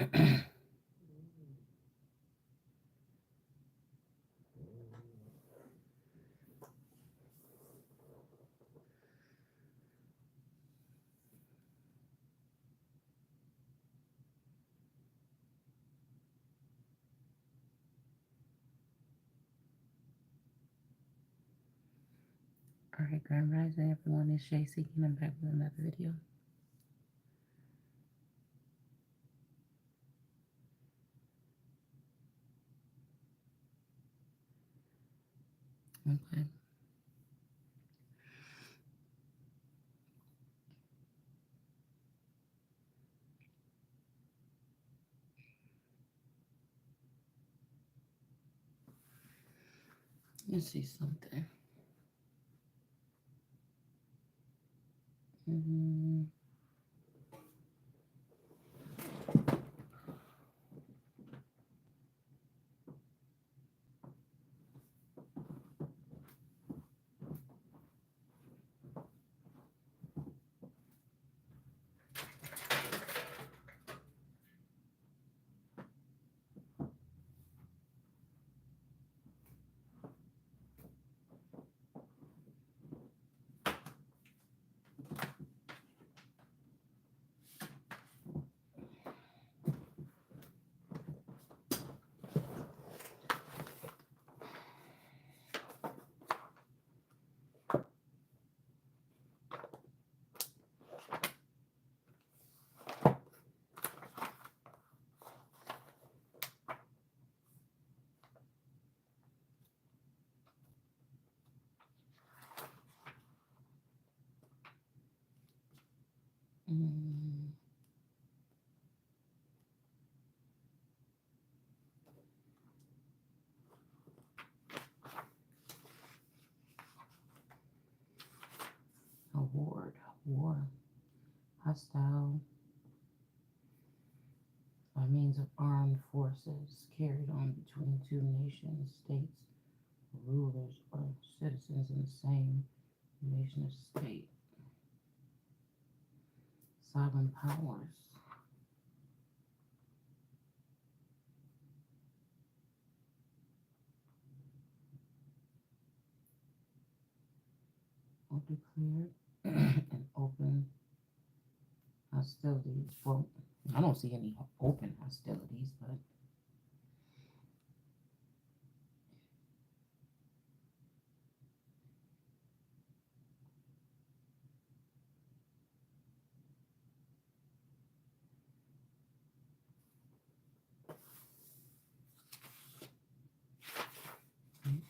Alright, Grand Rising, everyone. It's Shay Seeking. I'm back with another video. Okay. Let's see something. Mm-hmm. Mm-hmm. Award. War. Hostile by means of armed forces carried on between two nations, states, rulers, or citizens in the same nation or state. Sovereign powers. Or declared and open hostilities. Well, I don't see any open hostilities, but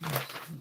let's see.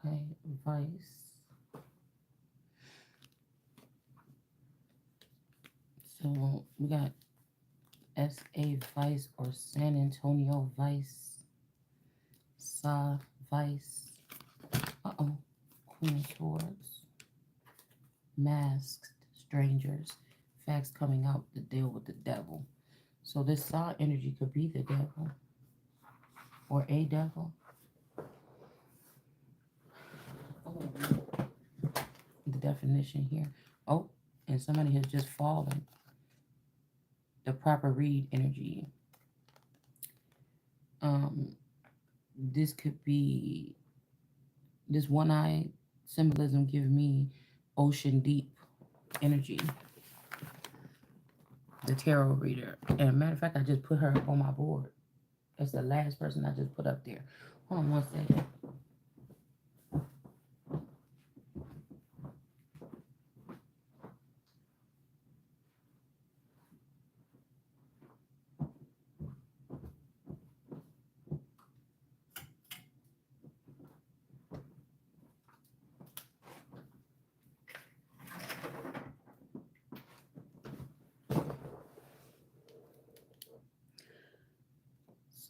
Okay, vice. So we got SA Vice or San Antonio Vice, Sa Vice. Uh-oh. Queen of Swords. Masked strangers. Facts coming out to deal with the devil. So this Sa energy could be the devil or a devil. Oh, the definition here. Oh, and somebody has just fallen. The proper read energy. This could be this one eye symbolism give me ocean deep energy. The tarot reader. And a matter of fact, I just put her on my board. That's the last person I just put up there. Hold on one second.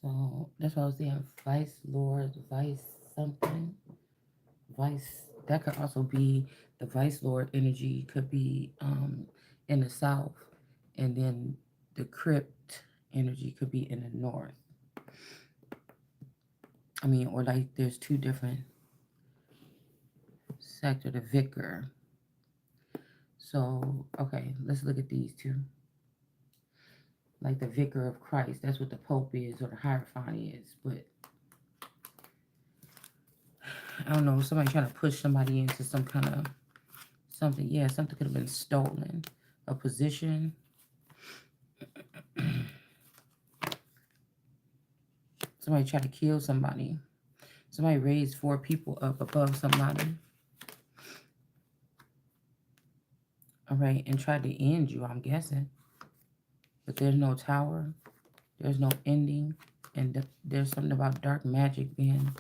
So that's what I was saying. Vice Lord, Vice something. Vice, that could also be the Vice Lord energy, could be in the south, and then the Crypt energy could be in the north. I mean, or like there's two different sector, the Vicar. So okay, let's look at these two. Like the Vicar of Christ, that's what the Pope is, or the Hierophant is. But I don't know, somebody trying to push somebody into some kind of something. Yeah, something could have been stolen. A position. Somebody tried to kill somebody. Somebody raised 4 people up above somebody. All right, and tried to end you, I'm guessing. But there's no tower. There's no ending. And there's something about dark magic being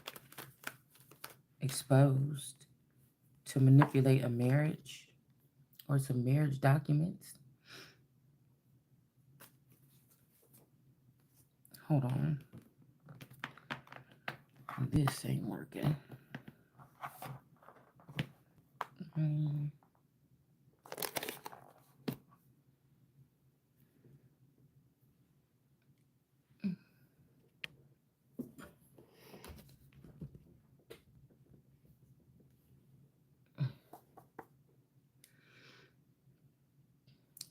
exposed to manipulate a marriage or some marriage documents. Hold on. This ain't working.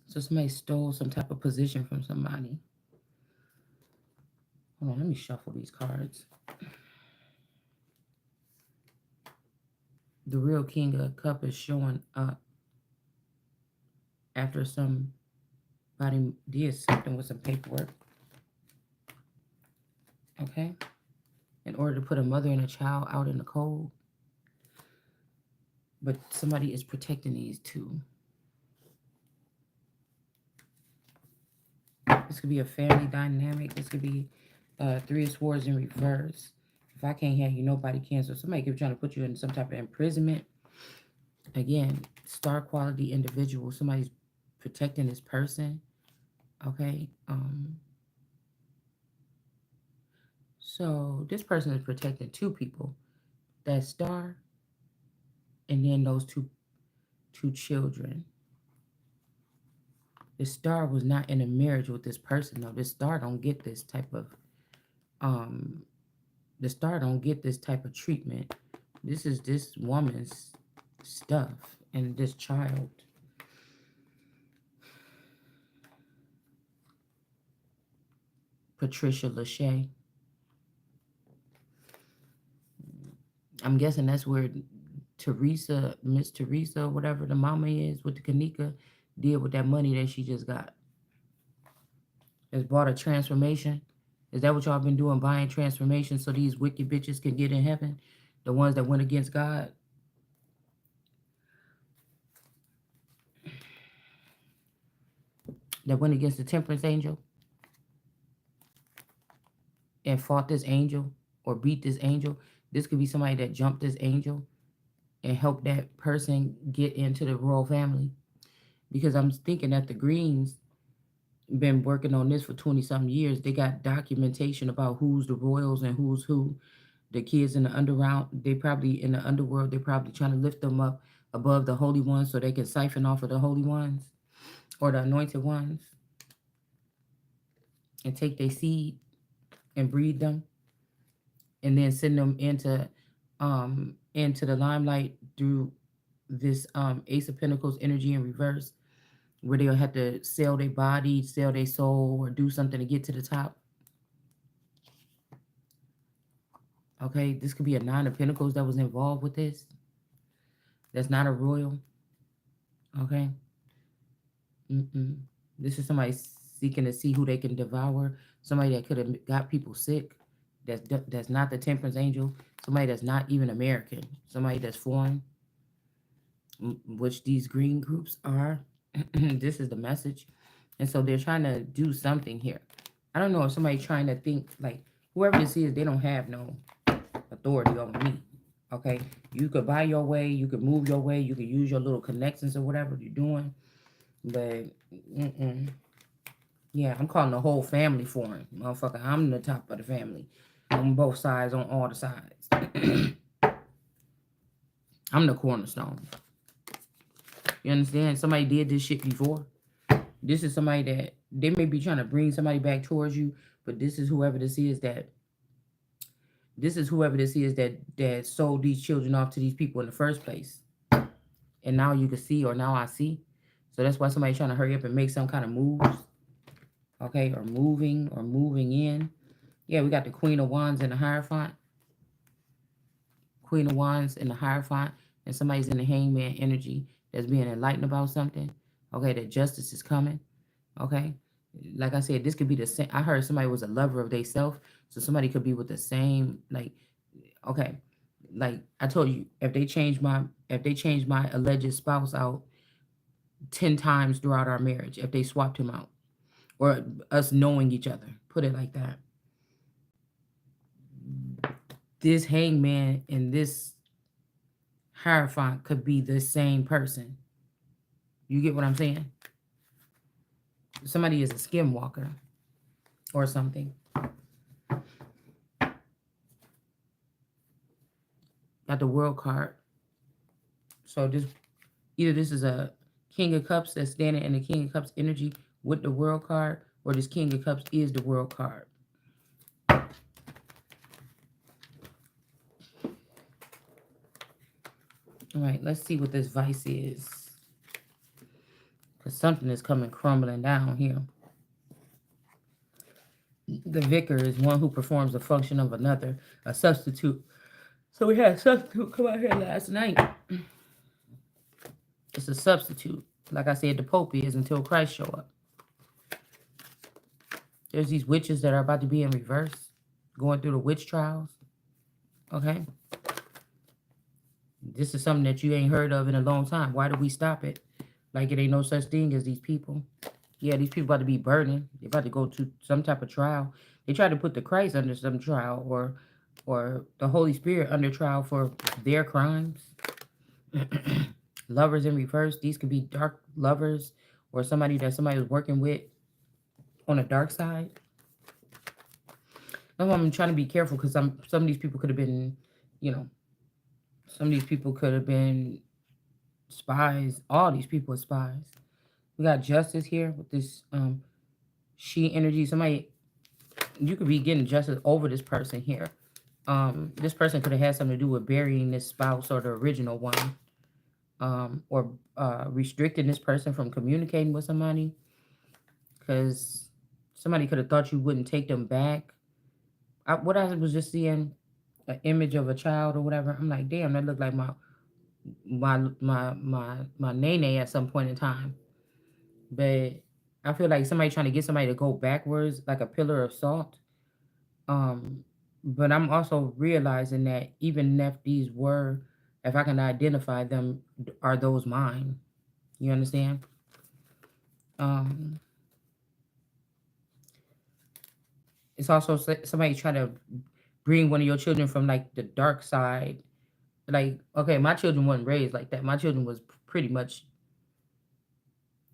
So somebody stole some type of position from somebody. Hold on, let me shuffle these cards. The real King of Cup is showing up after somebody did something with some paperwork. Okay? In order to put a mother and a child out in the cold. But somebody is protecting these two. This could be a family dynamic. This could be 3 of Swords in reverse. If I can't have you, nobody can. So somebody could be trying to put you in some type of imprisonment. Again, star quality individual. Somebody's protecting this person. Okay. So this person is protecting 2 people. That star, and then those two children. The star was not in a marriage with this person. No, this star don't get this type of the star don't get this type of treatment. This is this woman's stuff and this child. Patricia Lachey. I'm guessing that's where Teresa, Miss Teresa, whatever the mama is with the Kanika, did with that money that she just got. Has bought a transformation. Is that what y'all been doing, buying transformations so these wicked bitches can get in heaven? The ones that went against God? That went against the temperance angel? And fought this angel or beat this angel? This could be somebody that jumped this angel and helped that person get into the royal family. Because I'm thinking that the Greens been working on this for 20-something years. They got documentation about who's the royals and who's who. The kids in the underground, they probably in the underworld, they're probably trying to lift them up above the holy ones so they can siphon off of the holy ones or the anointed ones and take their seed and breed them and then send them into the limelight through this Ace of Pentacles energy in reverse, where they'll have to sell their body, sell their soul, or do something to get to the top. Okay, this could be a 9 of Pentacles that was involved with this. That's not a royal. Okay. This is somebody seeking to see who they can devour. Somebody that could have got people sick. That's not the temperance angel. Somebody that's not even American. Somebody that's foreign, which these green groups are. This is the message. And so they're trying to do something here. I don't know if somebody trying to think like whoever this is, they don't have no authority over me. Okay, you could buy your way, you could move your way, you could use your little connections or whatever you're doing, but Yeah, I'm calling the whole family foreign. Motherfucker, I'm the top of the family. On both sides, on all the sides. I'm the cornerstone. You understand? Somebody did this shit before. This is somebody that they may be trying to bring somebody back towards you, but this is whoever this is that sold these children off to these people in the first place. And now you can see, or now I see. So that's why somebody's trying to hurry up and make some kind of moves. Okay, or moving in. Yeah, we got the Queen of Wands in the Hierophant. Queen of Wands in the Hierophant. And somebody's in the Hangman energy that's being enlightened about something. Okay, that justice is coming. Okay. Like I said, this could be the same. I heard somebody was a lover of theyself. So somebody could be with the same, like, okay. Like I told you, if they change my alleged spouse out 10 times throughout our marriage, if they swapped him out. Or us knowing each other. Put it like that. This hangman and this hierophant could be the same person. You get what I'm saying? Somebody is a skinwalker or something. Got the world card. So this is a King of Cups that's standing in the King of Cups energy with the world card, or this King of Cups is the world card. All right, let's see what this vice is. Because something is coming crumbling down here. The vicar is one who performs the function of another, a substitute. So we had a substitute come out here last night. It's a substitute. Like I said, the Pope is until Christ show up. There's these witches that are about to be in reverse, going through the witch trials. Okay? This is something that you ain't heard of in a long time. Why did we stop it? Like it ain't no such thing as these people. Yeah, these people about to be burning. They're about to go to some type of trial. They try to put the Christ under some trial, or the Holy Spirit under trial for their crimes. Lovers in reverse. These could be dark lovers or somebody that somebody was working with on the dark side. That's why I'm trying to be careful, because some of these people could have been, you know, some of these people could have been spies. All these people are spies. We got justice here with this she energy. Somebody, you could be getting justice over this person here. This person could have had something to do with burying this spouse or the original one. Or restricting this person from communicating with somebody, because somebody could have thought you wouldn't take them back. What I was just seeing, an image of a child or whatever. I'm like, damn, that looked like my nene at some point in time. But I feel like somebody trying to get somebody to go backwards, like a pillar of salt. But I'm also realizing that even if these were, if I can identify them, are those mine? You understand? It's also somebody trying to bring one of your children from like the dark side. Like, okay, my children weren't raised like that. My children was pretty much,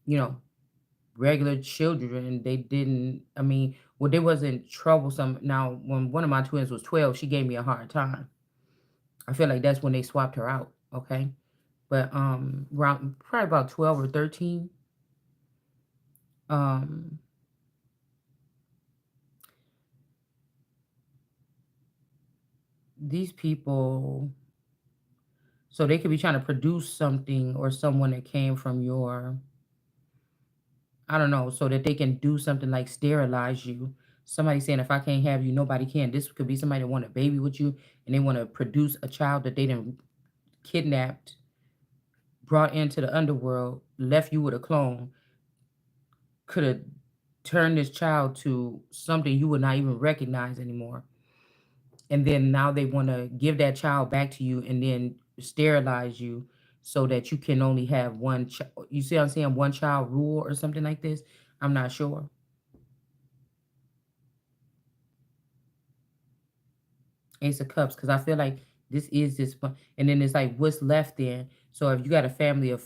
you know, regular children, and they didn't. I mean, well, they wasn't troublesome. Now, when one of my twins was 12, she gave me a hard time. I feel like that's when they swapped her out. Okay, but around probably about 12 or 13. Um, these people, so they could be trying to produce something or someone that came from your, I don't know, so that they can do something like sterilize you. Somebody saying, if I can't have you, nobody can. This could be somebody that want a baby with you, and they want to produce a child that they didn't kidnapped, brought into the underworld, left you with a clone, could have turned this child to something you would not even recognize anymore. And then now they want to give that child back to you and then sterilize you so that you can only have one child. You see what I'm saying? One child rule or something like this. I'm not sure. Ace of Cups, because I feel like this is this one. And then it's like, what's left then? So if you got a family of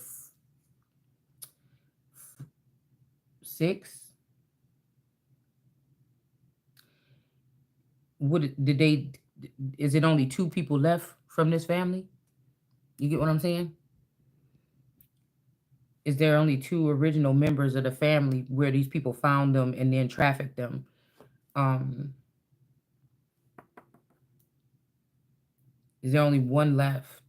6, did they? Is it only two people left from this family? You get what I'm saying? Is there only two original members of the family where these people found them and then trafficked them? Um, is there only one left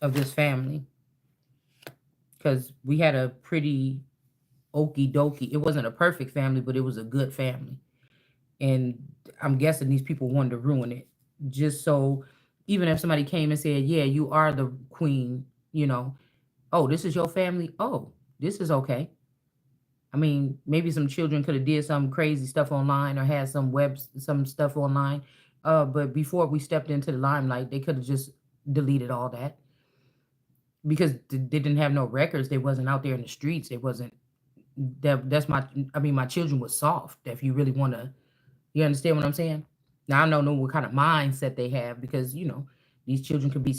of this family? Because we had a pretty okie dokie. It wasn't a perfect family, but it was a good family. And I'm guessing these people wanted to ruin it. Just so even if somebody came and said, yeah, you are the queen, you know, oh, this is your family. Oh, this is okay. I mean, maybe some children could have did some crazy stuff online or had some stuff online. But before we stepped into the limelight, they could have just deleted all that because they didn't have no records. They wasn't out there in the streets. They wasn't that's my I mean, my children was soft. If you really want to, you understand what I'm saying? Now I don't know what kind of mindset they have because these children could be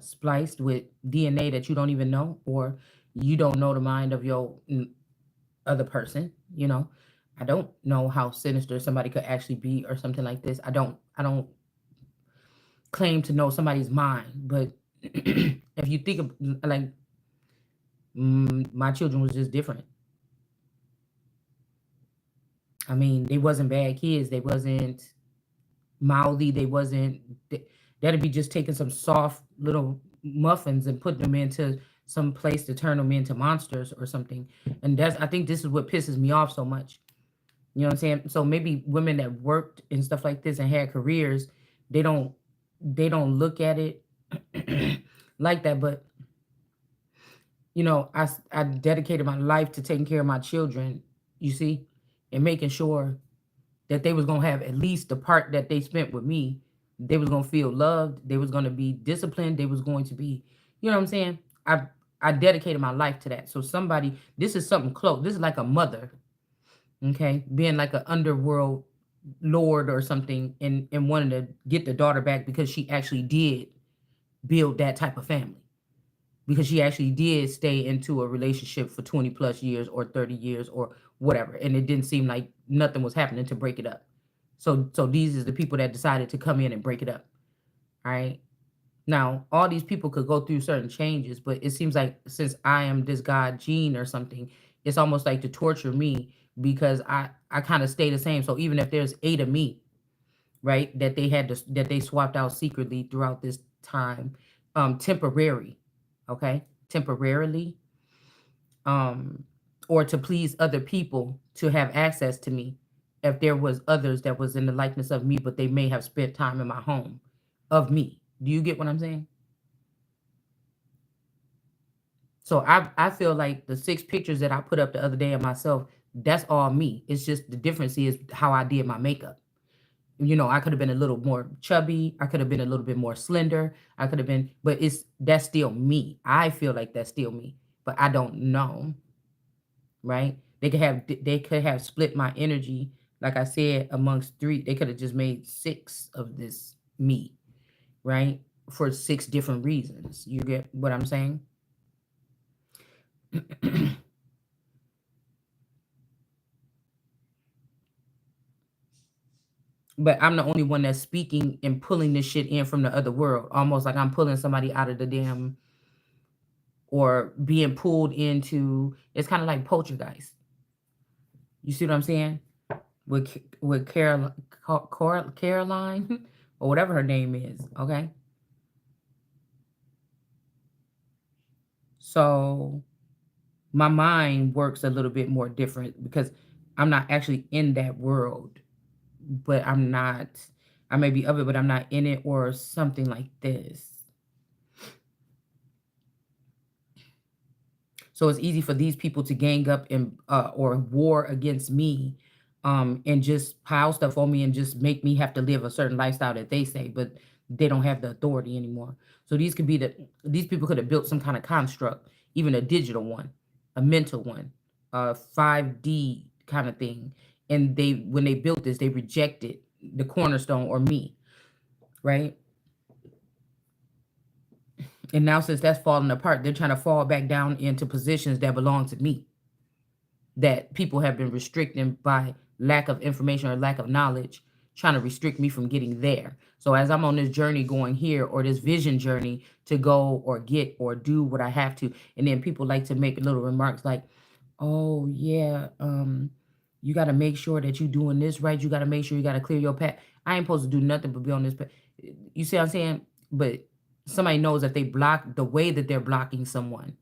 spliced with DNA that you don't even know, or you don't know the mind of your other person. I don't know how sinister somebody could actually be or something like this. I don't claim to know somebody's mind, but if you think of like my children was just different. I mean, they wasn't bad kids. They wasn't mouthy. They wasn't. That'd be just taking some soft little muffins and putting them into some place to turn them into monsters or something. And I think this is what pisses me off so much. You know what I'm saying? So maybe women that worked and stuff like this and had careers, they don't they don't look at it like that. But I dedicated my life to taking care of my children. You see, and making sure that they was gonna have at least the part that they spent with me. They was gonna feel loved. They was gonna be disciplined. They was going to be, you know what I'm saying? I dedicated my life to that. So this is something close. This is like a mother, okay, being like an underworld lord or something, and wanting to get the daughter back because she actually did build that type of family. Because she actually did stay into a relationship for 20 plus years or 30 years or whatever, and it didn't seem like nothing was happening to break it up. So these is the people that decided to come in and break it up. All right. Now, all these people could go through certain changes, but it seems like since I am this God gene or something, it's almost like to torture me because I kind of stay the same. So even if there's 8 of me, right, that they swapped out secretly throughout this time, temporary, okay, temporarily, um, or to please other people to have access to me. If there was others that was in the likeness of me, but they may have spent time in my home of me. Do you get what I'm saying? So I feel like the 6 pictures that I put up the other day of myself, that's all me. It's just the difference is how I did my makeup. I could have been a little more chubby. I could have been a little bit more slender. I could have been, but that's still me. I feel like that's still me, but I don't know, right? They could have split my energy, like I said, amongst 3. They could have just made 6 of this me, right? For 6 different reasons. You get what I'm saying? But I'm the only one that's speaking and pulling this shit in from the other world, almost like I'm pulling somebody out of the damn, or being pulled into. It's kind of like poltergeist. You see what I'm saying? With Caroline or whatever her name is. Okay, so my mind works a little bit more different because I'm not actually in that world, but I'm not. I may be of it, but I'm not in it, or something like this. So it's easy for these people to gang up and or war against me, and just pile stuff on me and just make me have to live a certain lifestyle that they say, but they don't have the authority anymore. So these people could have built some kind of construct, even a digital one, a mental one, a 5D kind of thing. And when they built this, they rejected the cornerstone or me, right? And now since that's falling apart, they're trying to fall back down into positions that belong to me. that people have been restricting by lack of information or lack of knowledge, trying to restrict me from getting there. So as I'm on this journey going here, or this vision journey to go or get or do what I have to, and then people like to make little remarks like, oh yeah, you got to make sure that you're doing this right. You got to make sure you got to clear your path. I ain't supposed to do nothing but be on this path. You see what I'm saying? But somebody knows that they block the way that they're blocking someone.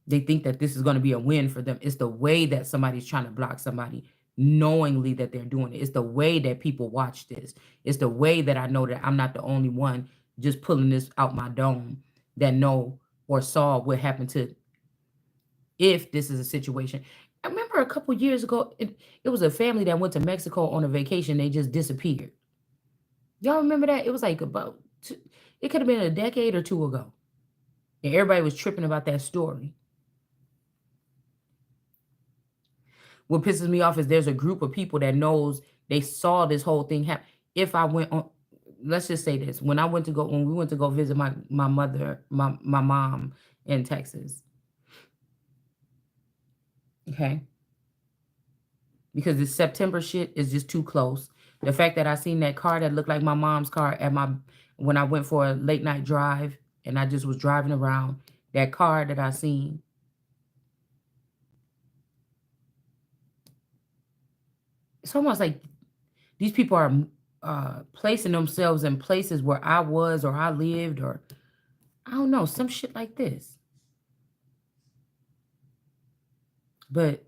They think that this is going to be a win for them. It's the way that somebody's trying to block somebody knowingly that they're doing it. It's the way that people watch this. It's the way that I know that I'm not the only one just pulling this out my dome that know or saw what happened to, if this is a situation. I remember a couple years ago, it was a family that went to Mexico on a vacation. They just disappeared. Y'all remember that? It was like it could have been a decade or two ago. And everybody was tripping about that story. What pisses me off is there's a group of people that knows they saw this whole thing happen. If I went on, let's just say this, when we went to go visit my mother, my mom in Texas. Okay. Because this September shit is just too close. The fact that I seen that car that looked like my mom's car when I went for a late night drive and I just was driving around, that car that I seen. It's almost like these people are placing themselves in places where I was or I lived, or I don't know, some shit like this. But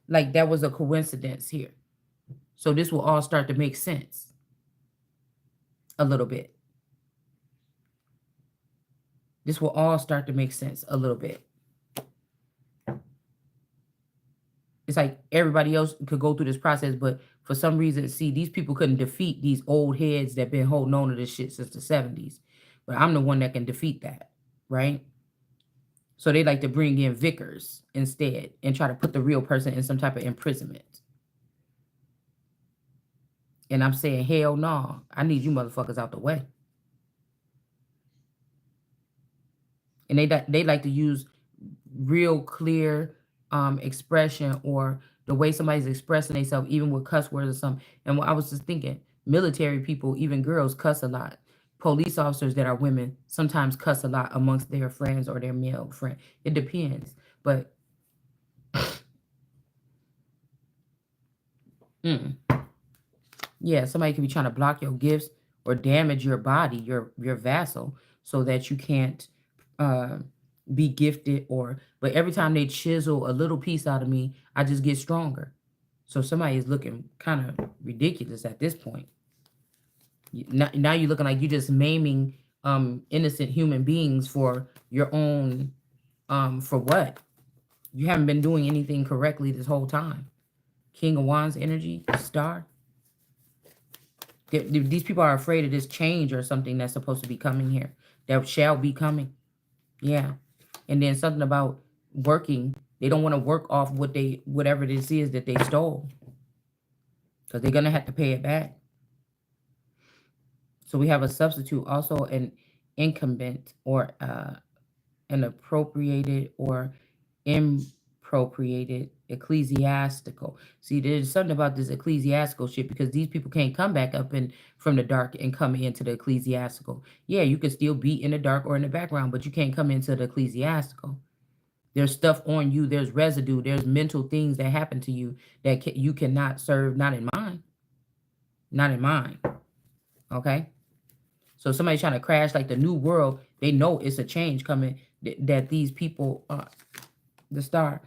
like that was a coincidence here. So this will all start to make sense a little bit. This will all start to make sense a little bit. It's like everybody else could go through this process, but for some reason, see, these people couldn't defeat these old heads that been holding on to this shit since the 70s. But I'm the one that can defeat that, right? So they like to bring in vicars instead and try to put the real person in some type of imprisonment. And I'm saying, hell no, I need you motherfuckers out the way. And they like to use real clear expression, or the way somebody's expressing themselves, even with cuss words or something. And I was just thinking, military people, even girls, cuss a lot. Police officers that are women sometimes cuss a lot amongst their friends or their male friend. It depends. But yeah, somebody could be trying to block your gifts or damage your body, your vessel, so that you can't be gifted. But every time they chisel a little piece out of me, I just get stronger. So somebody is looking kind of ridiculous at this point. Now you're looking like you're just maiming innocent human beings for your own, for what? You haven't been doing anything correctly this whole time. King of Wands energy, star. These people are afraid of this change or something that's supposed to be coming here, that shall be coming. Yeah. And then something about working. They don't want to work off whatever this is that they stole, because they're going to have to pay it back. So we have a substitute, also an incumbent, or an appropriated or impropriated ecclesiastical. See, there's something about this ecclesiastical shit, because these people can't come back up from the dark and come into the ecclesiastical. Yeah, you can still be in the dark or in the background, but you can't come into the ecclesiastical. There's stuff on you. There's residue. There's mental things that happen to you that you cannot serve. Not in mine. Not in mine. Okay? So somebody trying to crash like the new world, they know it's a change coming, that these people, the star,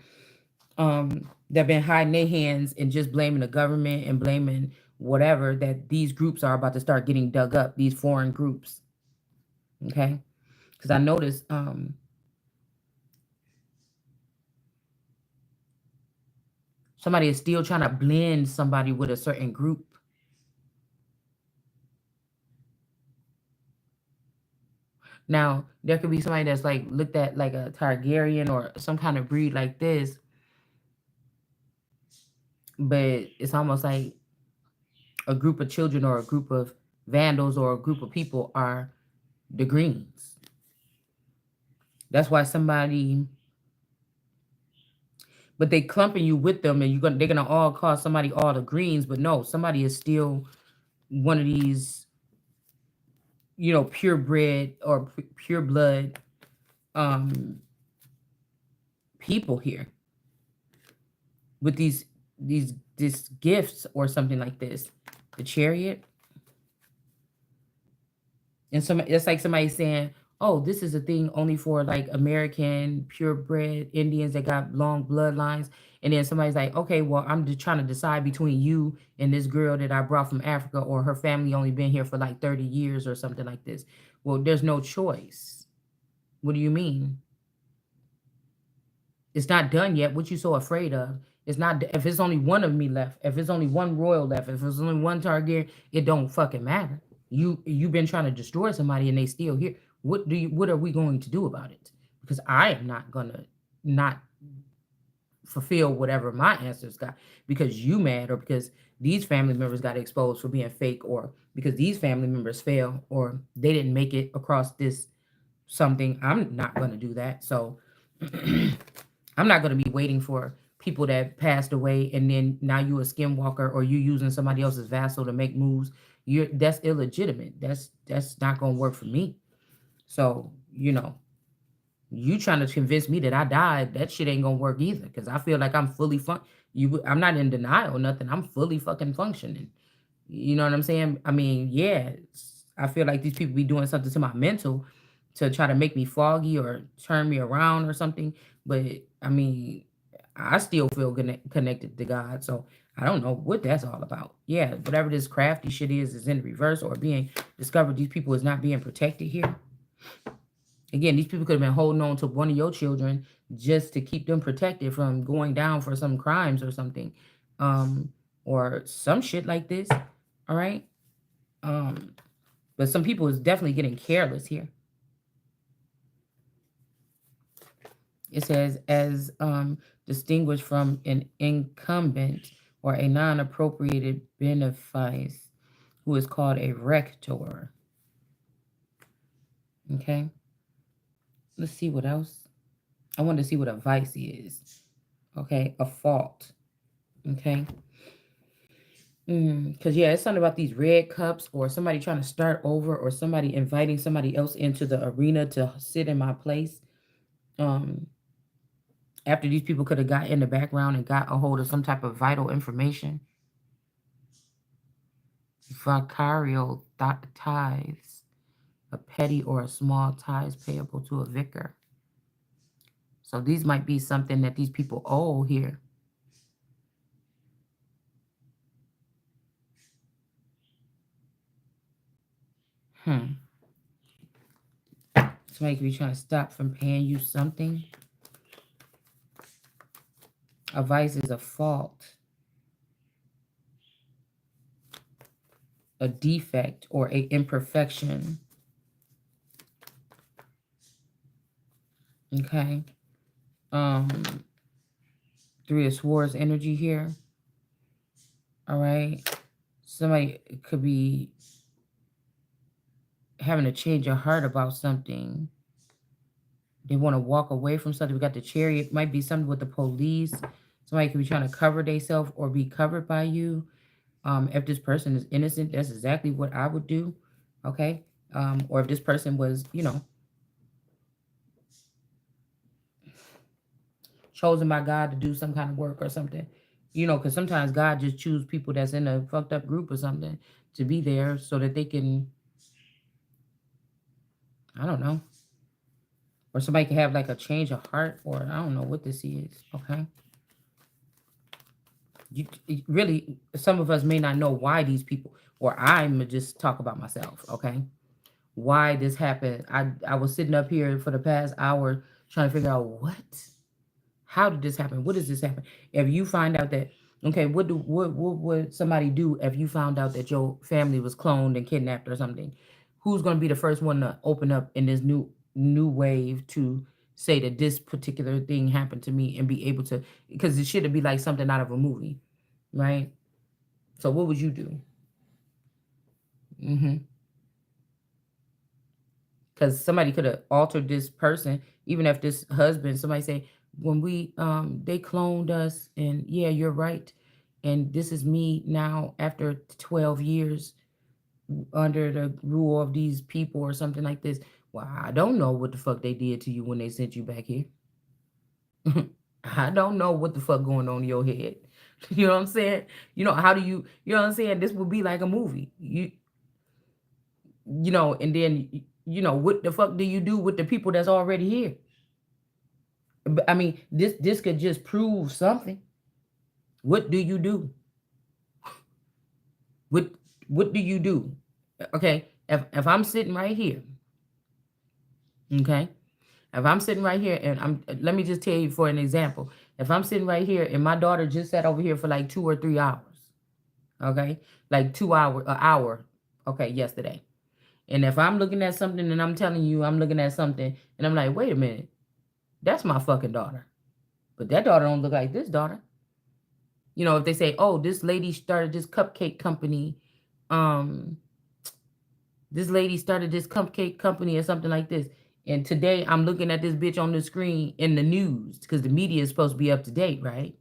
that been hiding their hands and just blaming the government and blaming whatever, that these groups are about to start getting dug up, these foreign groups. Okay? Because I noticed somebody is still trying to blend somebody with a certain group. Now, there could be somebody that's like looked at like a Targaryen or some kind of breed like this, but it's almost like a group of children or a group of vandals or a group of people are the greens. That's why somebody but they clumping you with them, and they're gonna all cost somebody all the greens. But no, somebody is still one of these, purebred or pure blood um people here with these gifts or something like this. The Chariot. And it's like somebody saying, "Oh, this is a thing only for like American purebred Indians that got long bloodlines." And then somebody's like, "Okay, well, I'm just trying to decide between you and this girl that I brought from Africa, or her family only been here for like 30 years or something like this." Well, there's no choice. What do you mean? It's not done yet. What you so afraid of? It's not. If it's only one of me left, if it's only one royal left, if it's only one Targaryen, it don't fucking matter. You've been trying to destroy somebody and they still here. What are we going to do about it? Because I am not gonna not fulfill whatever my ancestors got because you mad, or because these family members got exposed for being fake, or because these family members fail, or they didn't make it across this something. I'm not gonna do that. So I'm not going to be waiting for people that passed away and then now you a skinwalker, or you using somebody else's vassal to make moves. That's illegitimate. That's not going to work for me. So, you trying to convince me that I died, that shit ain't going to work either, cuz I feel like I'm fully I'm not in denial or nothing. I'm fully fucking functioning. You know what I'm saying? I mean, yeah, I feel like these people be doing something to my mental to try to make me foggy or turn me around or something. But I mean, I still feel connected to God. So I don't know what that's all about. Yeah, whatever this crafty shit is in reverse or being discovered. These people is not being protected here. Again, these people could have been holding on to one of your children just to keep them protected from going down for some crimes or something, um, or some shit like this. All right. Um, but some people is definitely getting careless here. It says, as distinguished from an incumbent or a non-appropriated benefice, who is called a rector. Okay. Let's see what else. I want to see what a vice is. Okay. A fault. Okay. Because, yeah, it's something about these red cups, or somebody trying to start over, or somebody inviting somebody else into the arena to sit in my place. Um, After these people could have got in the background and got a hold of some type of vital information. Vicarial tithes, a petty or a small tithes payable to a vicar. So these might be something that these people owe here. Somebody could be trying to stop from paying you something. A vice is a fault, a defect, or a imperfection. Okay. Um, Three of Swords energy here. All right. Somebody could be having a change of heart about something. They want to walk away from something. We got the Chariot. Might be something with the police. Somebody could be trying to cover themselves or be covered by you. If this person is innocent, that's exactly what I would do. Okay. Or if this person was, chosen by God to do some kind of work or something. Because sometimes God just choose people that's in a fucked up group or something to be there so that they can, I don't know, or somebody can have like a change of heart, or I don't know what this is. Okay. Really, some of us may not know why these people, or I'm just talk about myself. Okay. Why this happened. I was sitting up here for the past hour trying to figure out how did this happen? What does this happen? If you find out that, okay, what would somebody do if you found out that your family was cloned and kidnapped or something? Who's going to be the first one to open up in this new wave to say that this particular thing happened to me and be able to, because it should be like something out of a movie, right? So what would you do? Mm-hmm. because somebody could have altered this person. Even if this husband, somebody say, when we they cloned us, and yeah, you're right, and this is me now after 12 years under the rule of these people or something like this. Well, I don't know what the fuck they did to you when they sent you back here. I don't know what the fuck going on in your head. You know what I'm saying? How do you know what I'm saying? This would be like a movie. And then what the fuck do you do with the people that's already here? I mean, this could just prove something. What do you do? What what do you do? Okay, if I'm sitting right here, okay, if I'm sitting right here and let me just tell you for an example. If I'm sitting right here and my daughter just sat over here for like 2 or 3 hours, okay, like 2 hour, an hour, okay, yesterday. And if I'm looking at something and I'm telling you I'm looking at something and I'm like, wait a minute, that's my fucking daughter. But that daughter don't look like this daughter. If they say, oh, this lady started this cupcake company, um, this lady started this cupcake company or something like this. And today I'm looking at this bitch on the screen in the news because the media is supposed to be up to date, right?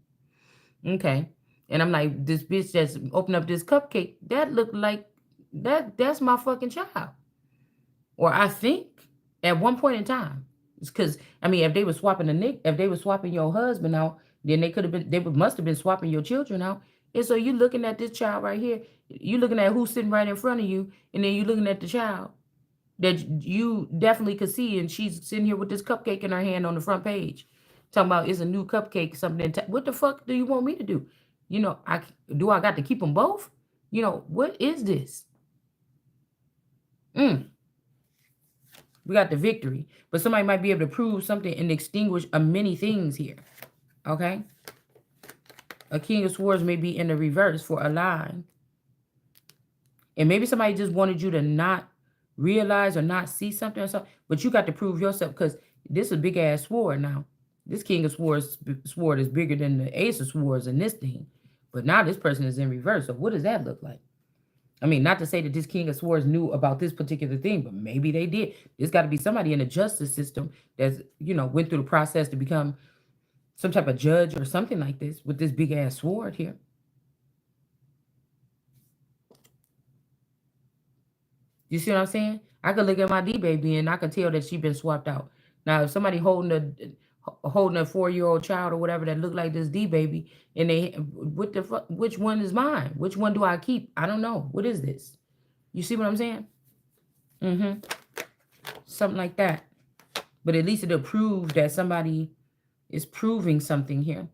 Okay. And I'm like, this bitch that's opened up this cupcake, that looked like that's my fucking child. Or I think at one point in time. Because I mean, if they were swapping if they were swapping your husband out, then they could have been, must have been swapping your children out. And so you looking at this child right here, you looking at who's sitting right in front of you, and then you looking at the child that you definitely could see, and she's sitting here with this cupcake in her hand on the front page, talking about it's a new cupcake, something. What the fuck do you want me to do? I got to keep them both? What is this? Mm. We got the victory. But somebody might be able to prove something and extinguish many things here. Okay? A king of swords may be in the reverse for a line. And maybe somebody just wanted you to not realize or not see something or something. But you got to prove yourself, because this is a big ass sword now. This king of swords sword is bigger than the ace of swords in this thing. But now this person is in reverse. So what does that look like? I mean, not to say that this king of swords knew about this particular thing, but maybe they did. There's got to be somebody in the justice system that's, went through the process to become some type of judge or something like this with this big ass sword here. You see what I'm saying? I could look at my D baby and I could tell that she been swapped out. Now, if somebody holding a 4-year old child or whatever that look like this D baby, and what the fuck? Which one is mine? Which one do I keep? I don't know. What is this? You see what I'm saying? Mm-hmm. Something like that. But at least it'll prove that somebody is proving something here.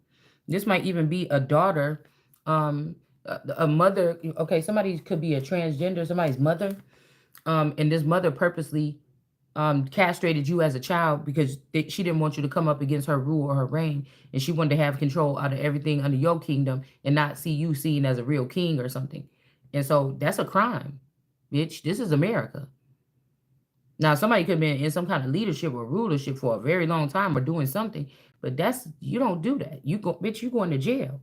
This might even be a daughter, a mother. Okay, somebody could be a transgender, somebody's mother, and this mother purposely castrated you as a child because she didn't want you to come up against her rule or her reign, and she wanted to have control out of everything under your kingdom and not see you seen as a real king or something. And so that's a crime, bitch. This is America. Now, somebody could have been in some kind of leadership or rulership for a very long time or doing something, but you don't do that. You go, bitch, you going to jail.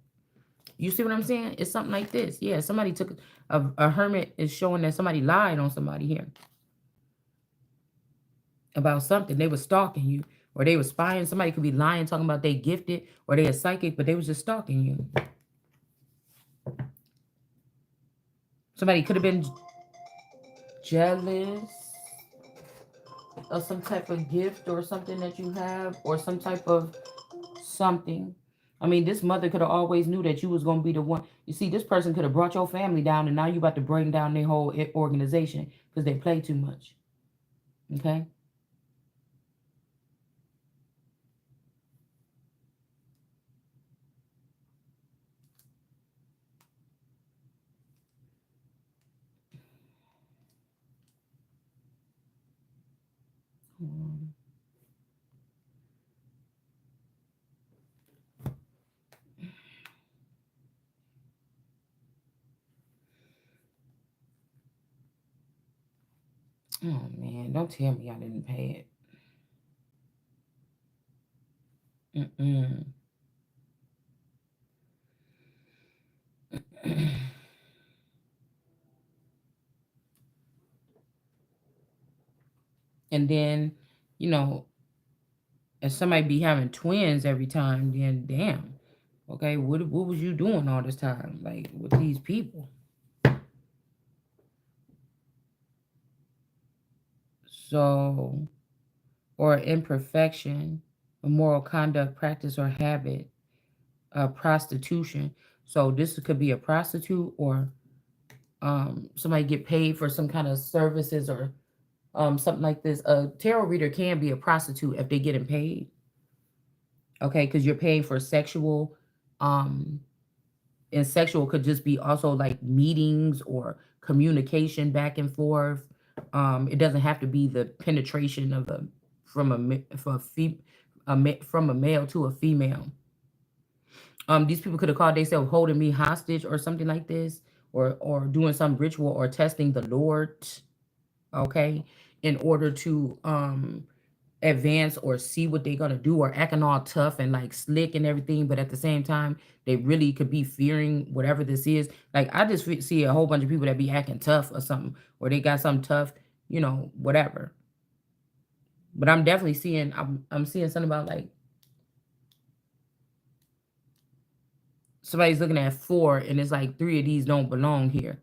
You see what I'm saying? It's something like this. Yeah, somebody took a hermit is showing that somebody lied on somebody here about something. They were stalking you or they were spying. Somebody could be lying, talking about they gifted or they are psychic, but they was just stalking you. Somebody could have been jealous of some type of gift or something that you have or some type of something. I mean, this mother could have always knew that you was going to be the one. You see, this person could have brought your family down, and now you about to bring down their whole organization because they play too much. Okay? Oh, man. Don't tell me I didn't pay it. Mm-mm. And then, you know, if somebody be having twins every time, then damn. Okay, what was you doing all this time? Like with these people? So, or imperfection, a moral conduct, practice, or habit, prostitution. So this could be a prostitute or somebody get paid for some kind of services or something like this. A tarot reader can be a prostitute if they getting paid. Okay, because you're paying for sexual, um, and sexual could just be also like meetings or communication back and forth. It doesn't have to be the penetration of a from a for a from a male to a female. These people could have called themselves holding me hostage or something like this, or doing some ritual or testing the Lord, okay, in order to advance or see what they're gonna do, or acting all tough and like slick and everything, but at the same time they really could be fearing whatever this is. Like I just see a whole bunch of people that be acting tough or something, or they got something tough, whatever. But I'm definitely seeing I'm seeing something about like somebody's looking at four and it's like three of these don't belong here.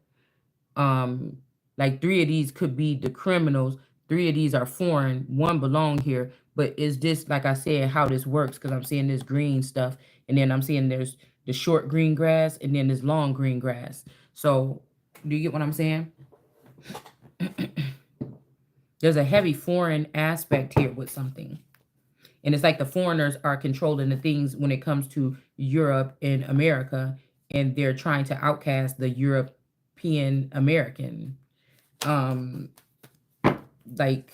um like three of these could be the criminals, three of these are foreign, one belong here. But is this, like I said, how this works? Because I'm seeing this green stuff, and then I'm seeing there's the short green grass and then this long green grass. So do you get what I'm saying? There's a heavy foreign aspect here with something, and it's like the foreigners are controlling the things when it comes to Europe and America, and they're trying to outcast the European American. um like,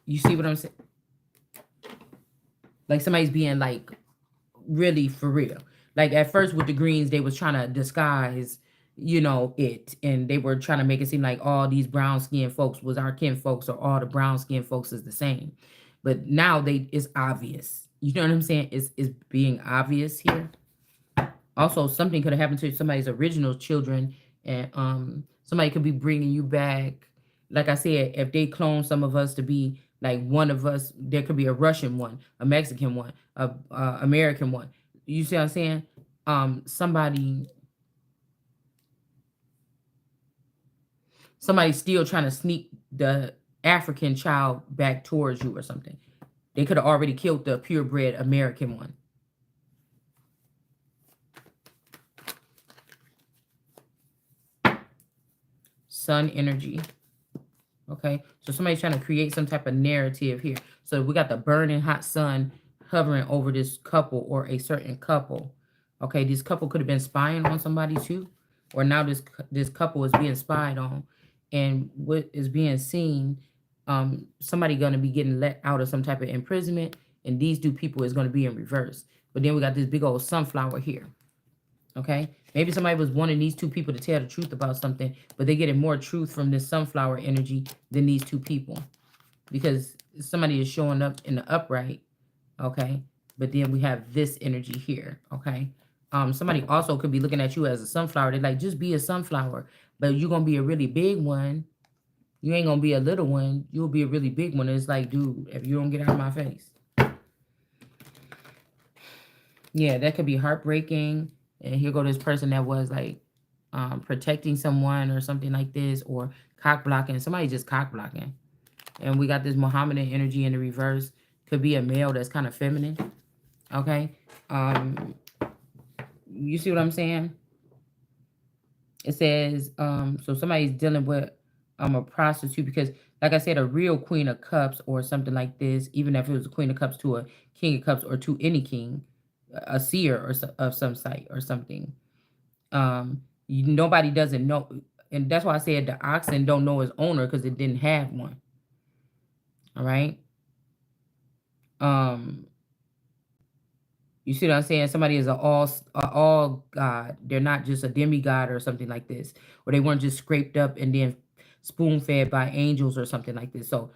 you see what I'm saying? Like somebody's being like really for real. Like at first with the greens, they was trying to disguise, it, and they were trying to make it seem like all these brown skinned folks was our kin folks, or all the brown skinned folks is the same. But now it's obvious. You know what I'm saying? It's being obvious here. Also, something could have happened to somebody's original children, and somebody could be bringing you back. Like I said, if they clone some of us to be like one of us, there could be a Russian one, a Mexican one, a American one. You see what I'm saying? Somebody still trying to sneak the African child back towards you or something. They could have already killed the purebred American one. Sun energy. Okay, so somebody's trying to create some type of narrative here. So we got the burning hot sun hovering over this couple or a certain couple. Okay, this couple could have been spying on somebody too, or now this couple is being spied on, and what is being seen, somebody gonna be getting let out of some type of imprisonment, and these two people is gonna be in reverse. But then we got this big old sunflower here. Okay, maybe somebody was wanting these two people to tell the truth about something, but they're getting more truth from this sunflower energy than these two people, because somebody is showing up in the upright. Okay, but then we have this energy here. Okay, somebody also could be looking at you as a sunflower. They're like, just be a sunflower, but you're gonna be a really big one. You ain't gonna be a little one, you'll be a really big one. It's like, dude, if you don't get out of my face. Yeah, that could be heartbreaking. And here go this person that was like protecting someone or something like this, or cock blocking. Somebody just cock blocking. And we got this Mohammedan energy in the reverse. Could be a male that's kind of feminine. Okay. You see what I'm saying? It says, so somebody's dealing with a prostitute, because like I said, a real queen of cups or something like this, even if it was a queen of cups to a king of cups or to any king, a seer or of some site or something. Nobody doesn't know, and that's why I said the oxen don't know his owner, because it didn't have one. All right. um you see what I'm saying? Somebody is a all god. They're not just a demigod or something like this, or they weren't just scraped up and then spoon fed by angels or something like this. So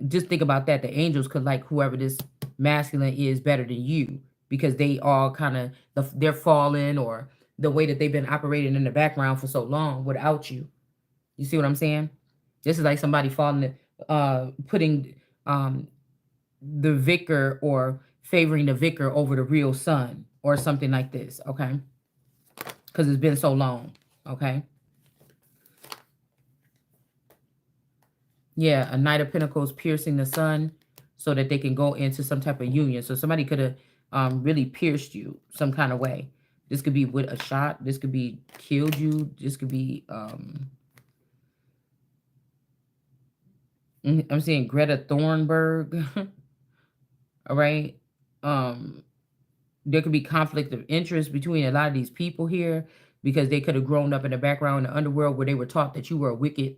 just think about that. The angels could like whoever this masculine is better than you, because they all kind of they're fallen, or the way that they've been operating in the background for so long without you. You see what I'm saying? This is like somebody falling, putting the vicar or favoring the vicar over the real son or something like this, okay? Because it's been so long, okay? Yeah, a Knight of Pentacles piercing the sun so that they can go into some type of union. So somebody could have really pierced you some kind of way. This could be with a shot. This could be killed you. This could be, I'm seeing Greta Thunberg, all right? Um, there could be conflict of interest between a lot of these people here because they could have grown up in the background in the underworld where they were taught that you were a wicked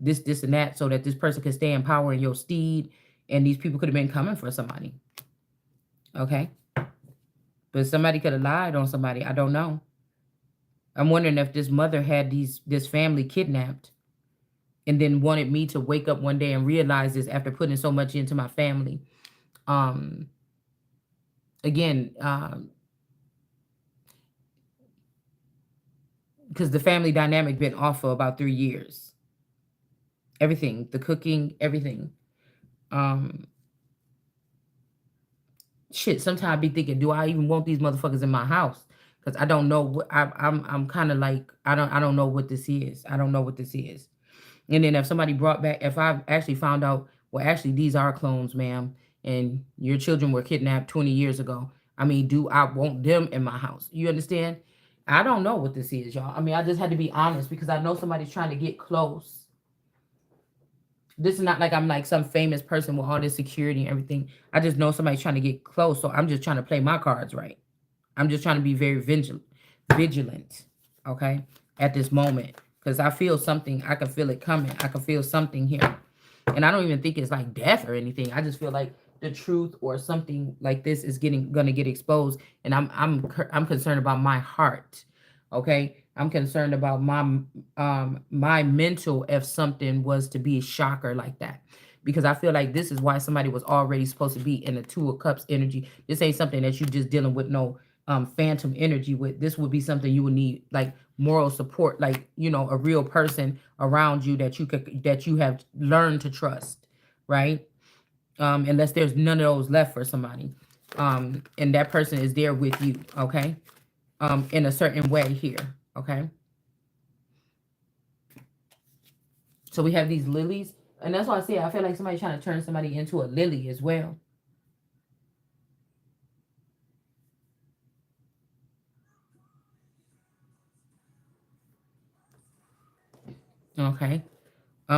this and that so that this person could stay in power in your steed, and these people could have been coming for somebody, okay? But somebody could have lied on somebody. I don't know. I'm wondering if this mother had this family kidnapped and then wanted me to wake up one day and realize this after putting so much into my family. um Again, because the family dynamic been off for about 3 years. Everything, the cooking, everything. Um, Shit. Sometimes I be thinking, do I even want these motherfuckers in my house? Because I don't know what I'm kind of like I don't know what this is. I don't know what this is. And then if somebody brought back, if I actually found out, well, actually these are clones, ma'am, and your children were kidnapped 20 years ago. I mean, do I want them in my house? You understand? I don't know what this is, y'all. I mean, I just had to be honest because I know somebody's trying to get close. This is not like I'm like some famous person with all this security and everything. I just know somebody's trying to get close, so I'm just trying to play my cards right. I'm just trying to be very vigilant, okay, at this moment. Because I feel something. I can feel it coming. I can feel something here. And I don't even think it's like death or anything. I just feel like the truth or something like this is gonna get exposed. And I'm concerned about my heart. Okay. I'm concerned about my mental if something was to be a shocker like that. Because I feel like this is why somebody was already supposed to be in the Two of Cups energy. This ain't something that you just dealing with no phantom energy with. This would be something you would need like moral support, like a real person around you that you have learned to trust, right? Unless there's none of those left for somebody, and that person is there with you, okay? In a certain way here, okay? So we have these lilies, and that's why I say I feel like somebody's trying to turn somebody into a lily as well. Okay.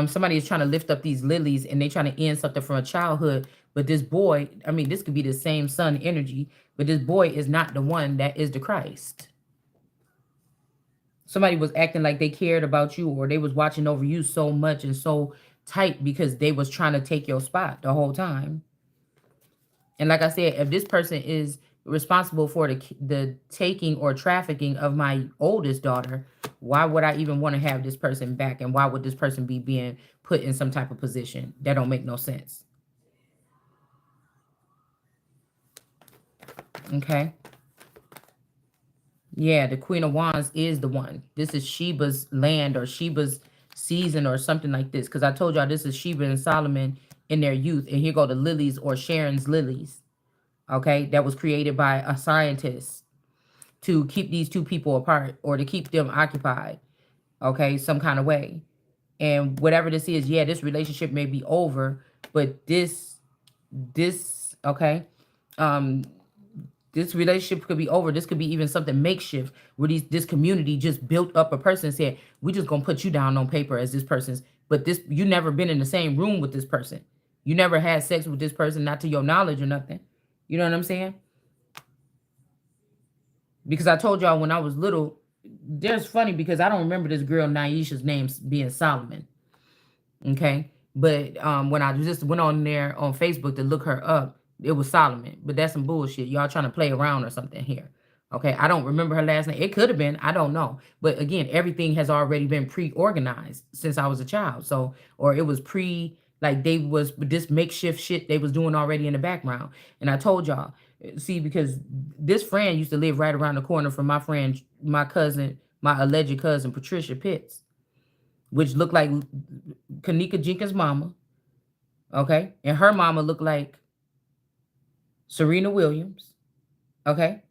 Somebody is trying to lift up these lilies and they trying to end something from a childhood. But this boy, I mean, this could be the same sun energy, but this boy is not the one that is the Christ. Somebody was acting like they cared about you or they was watching over you so much and so tight because they was trying to take your spot the whole time. And like I said, if this person is responsible for the taking or trafficking of my oldest daughter, why would I even want to have this person back? And why would this person be being put in some type of position? That don't make no sense. Okay. Yeah, the Queen of Wands is the one. This is Sheba's land or Sheba's season or something like this. Because I told y'all this is Sheba and Solomon in their youth. And here go the lilies or Sharon's lilies. Okay. That was created by a scientist to keep these two people apart or to keep them occupied, okay, some kind of way. And whatever this is, yeah, this relationship may be over, but okay, um, this relationship could be over. This could be even something makeshift where this community just built up a person and said, we just gonna put you down on paper as this person's, but this you never been in the same room with this person. You never had sex with this person, not to your knowledge or nothing. You know what I'm saying? Because I told y'all when I was little, there's funny because I don't remember this girl Naisha's name being Solomon. Okay. But when I just went on there on Facebook to look her up, it was Solomon. But that's some bullshit. Y'all trying to play around or something here. Okay. I don't remember her last name. It could have been. I don't know. But again, everything has already been pre-organized since I was a child. So, or it was like they was this makeshift shit they was doing already in the background. And I told y'all, see, because this friend used to live right around the corner from my friend, my cousin, my alleged cousin, Patricia Pitts, which looked like Kanika Jenkins' mama. Okay. And her mama looked like Serena Williams. Okay.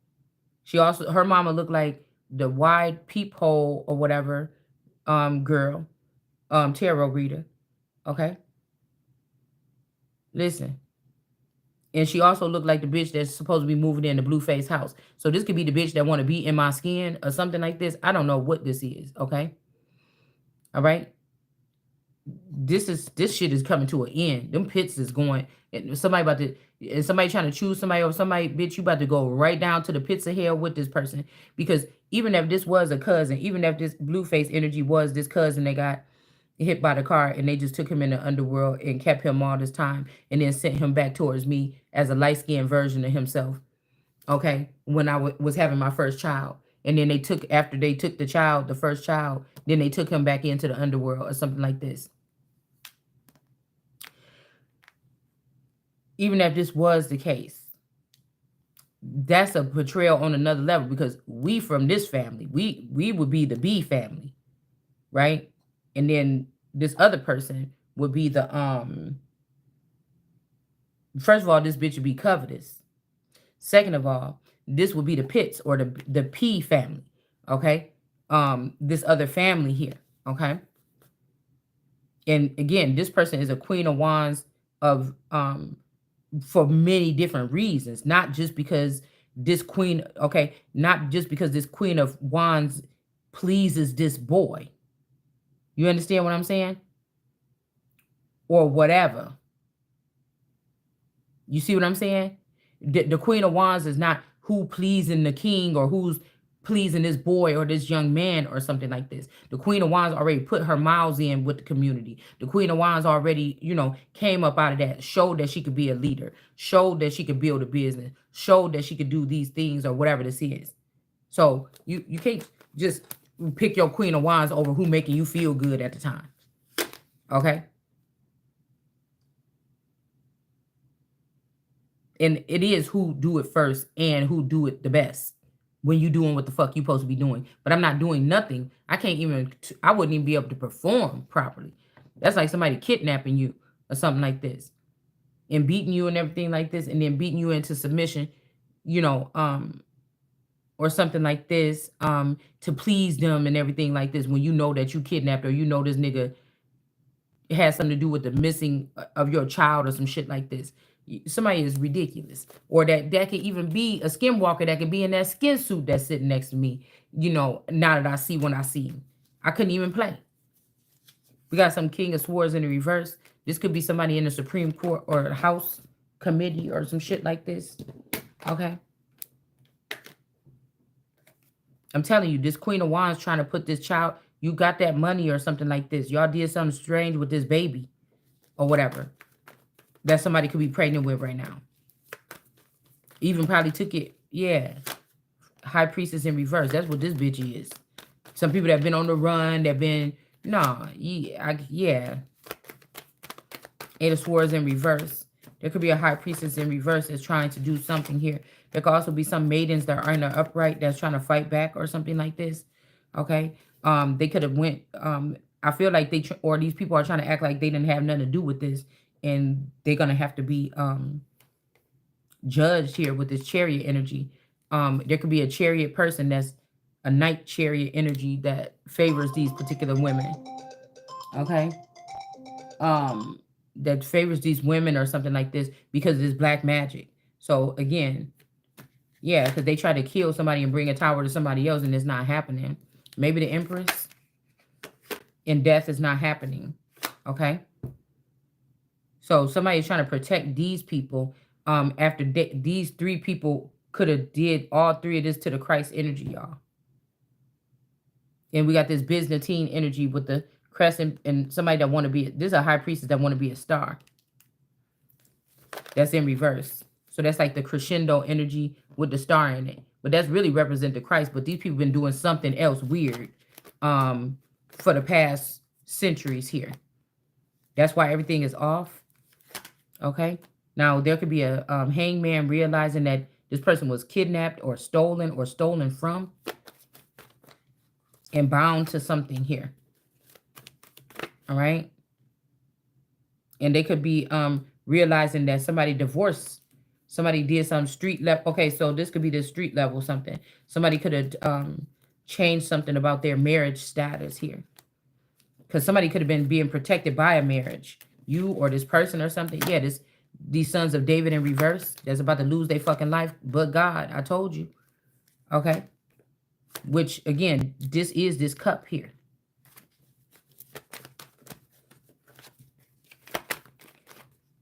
Her mama looked like the wide peephole or whatever girl, tarot reader. Okay. Listen. And she also looked like the bitch that's supposed to be moving in the Blueface house. So this could be the bitch that want to be in my skin or something like this. I don't know what this is. Okay. All right. This shit is coming to an end. Them pits is going, and somebody trying to choose somebody, or somebody, bitch, you about to go right down to the pits of hell with this person. Because even if this was a cousin, even if this Blueface energy was this cousin that got hit by the car and they just took him in the underworld and kept him all this time and then sent him back towards me as a light-skinned version of himself. Okay. When I was having my first child. And then after they took the first child, then they took him back into the underworld or something like this. Even if this was the case, that's a betrayal on another level, because we from this family, we would be the B family, right? And then this other person would be the first of all, this bitch would be covetous. Second of all, this would be the Pitts or the P family, okay? This other family here, okay? And again, this person is a Queen of Wands of for many different reasons, not just because this queen, okay, not just because this Queen of Wands pleases this boy. You understand what I'm saying? Or whatever. You see what I'm saying? The Queen of Wands is not who pleasing the king or who's pleasing this boy or this young man or something like this. The Queen of Wands already put her miles in with the community. The Queen of Wands already, came up out of that, showed that she could be a leader, showed that she could build a business, showed that she could do these things or whatever this is. So you can't just pick your Queen of Wands over who making you feel good at the time. Okay? And it is who do it first and who do it the best when you doing what the fuck you supposed to be doing. But I'm not doing nothing. I wouldn't even be able to perform properly. That's like somebody kidnapping you or something like this and beating you and everything like this, and then beating you into submission, or something like this, to please them and everything like this, when you know that you kidnapped, or this nigga has something to do with the missing of your child or some shit like this. Somebody is ridiculous. Or that could even be a skinwalker that could be in that skin suit that's sitting next to me, now that I see when I see him. I couldn't even play. We got some King of Swords in the reverse. This could be somebody in the Supreme Court or the House Committee or some shit like this. Okay? I'm telling you, this Queen of Wands trying to put this child, you got that money or something like this. Y'all did something strange with this baby or whatever that somebody could be pregnant with right now. Even probably took it. Yeah. High Priestess in reverse. That's what this bitch is. Some people that have been on the run, that been, yeah. Eight of Swords in reverse. There could be a High Priestess in reverse that's trying to do something here. There could also be some maidens that are in the upright that's trying to fight back or something like this. Okay. They could have went, I feel like these people are trying to act like they didn't have nothing to do with this. And they're going to have to be judged here with this Chariot energy. There could be a Chariot person that's a Night Chariot energy that favors these particular women. Okay? That favors these women or something like this because it's black magic. So, again, yeah, because they try to kill somebody and bring a tower to somebody else and it's not happening. Maybe the Empress in death is not happening. Okay? So somebody's trying to protect these people after these three people could have did all three of this to the Christ energy, y'all. And we got this Byzantine energy with the crescent and somebody that want to be, this is a High Priestess that want to be a star. That's in reverse. So that's like the crescendo energy with the star in it. But that's really represent the Christ. But these people been doing something else weird for the past centuries here. That's why everything is off. Okay. Now, there could be a hangman realizing that this person was kidnapped or stolen from and bound to something here. All right. And they could be realizing that somebody divorced, somebody did some street level. Okay, so this could be the street level something. Somebody could have changed something about their marriage status here, because somebody could have been being protected by a marriage, you or this person or something. Yeah, these sons of David in reverse that's about to lose their fucking life, but God, I told you. Okay, which again, this is this cup here.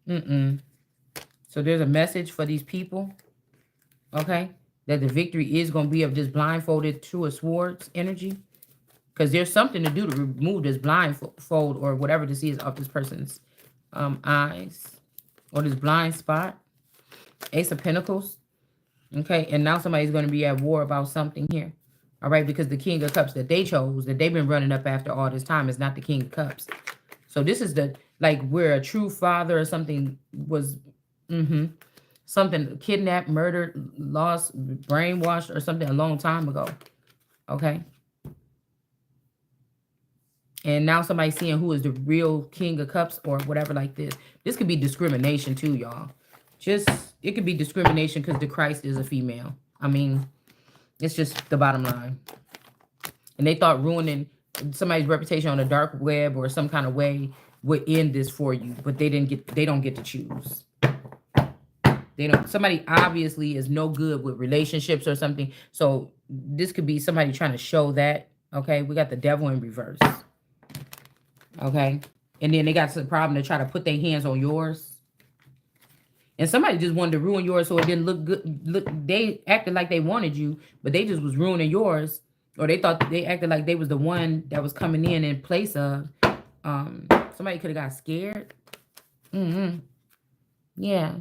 So there's a message for these people, okay, that the victory is going to be of this blindfolded to a swords energy, because there's something to do to remove this blindfold or whatever this is off this person's eyes, or this blind spot. Ace of Pentacles. Okay, and now somebody's going to be at war about something here. All right, because the King of Cups that they chose, that they've been running up after all this time, is not the King of Cups. So this is the, like, where a true father or something was, something kidnapped, murdered, lost, brainwashed, or something a long time ago. Okay. And now somebody's seeing who is the real King of Cups or whatever like this. This could be discrimination too, y'all. Just, it could be discrimination because the Christ is a female. I mean, it's just the bottom line. And they thought ruining somebody's reputation on the dark web or some kind of way would end this for you. But they don't get to choose. They don't. Somebody obviously is no good with relationships or something. So this could be somebody trying to show that. Okay, we got the devil in reverse. Okay, and then they got some problem to try to put their hands on yours. And somebody just wanted to ruin yours so it didn't look good. Look, they acted like they wanted you, but they just was ruining yours. Or they thought they acted like they was the one that was coming in place of. Somebody could have got scared. Yeah.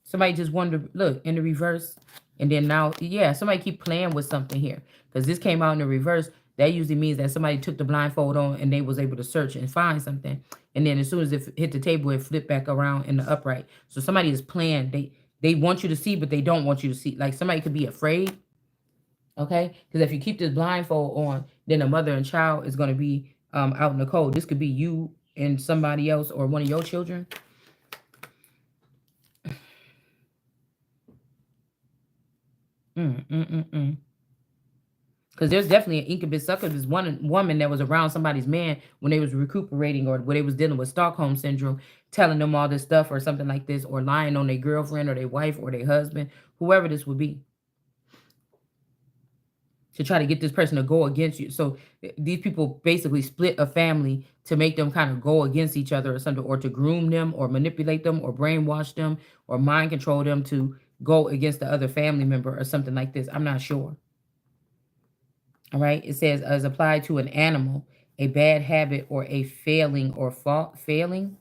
Somebody just wanted to look in the reverse. And then now, yeah, somebody keep playing with something here. Because this came out in the reverse. That usually means that somebody took the blindfold on and they was able to search and find something. And then as soon as it hit the table, it flipped back around in the upright. So somebody is playing. They want you to see, but they don't want you to see. Like somebody could be afraid. Okay? Because if you keep this blindfold on, then a mother and child is going to be out in the cold. This could be you and somebody else or one of your children. Because there's definitely an incubus succubus woman that was around somebody's man when they was recuperating or when they was dealing with Stockholm syndrome, telling them all this stuff or something like this, or lying on their girlfriend or their wife or their husband, whoever this would be, to try to get this person to go against you. So these people basically split a family to make them kind of go against each other or something, or to groom them or manipulate them or brainwash them or mind control them to go against the other family member or something like this. I'm not sure. All right. It says as applied to an animal, a bad habit or a failing or failing.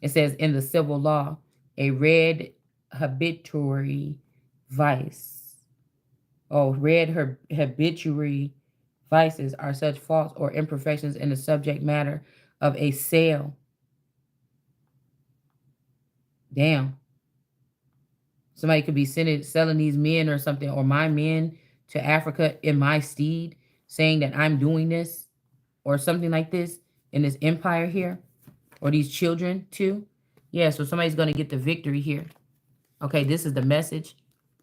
It says in the civil law, a red habituary vice. Oh, red habituary vices are such faults or imperfections in the subject matter of a sale. Damn. Somebody could be selling these men or something, or my men to Africa in my steed, saying that I'm doing this or something like this in this empire here, or these children too. Yeah, so somebody's going to get the victory here. Okay, this is the message.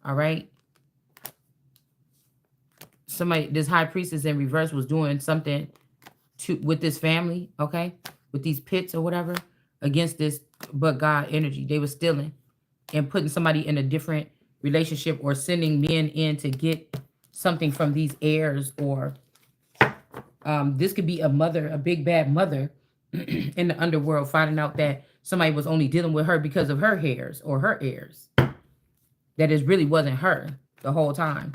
All right. This high priestess in reverse was doing something with this family, okay, with these pits or whatever, against this but God energy. They were stealing and putting somebody in a different relationship or sending men in to get something from these heirs, or this could be a mother, a big bad mother in the underworld, finding out that somebody was only dealing with her because of her hairs or her heirs, that it really wasn't her the whole time.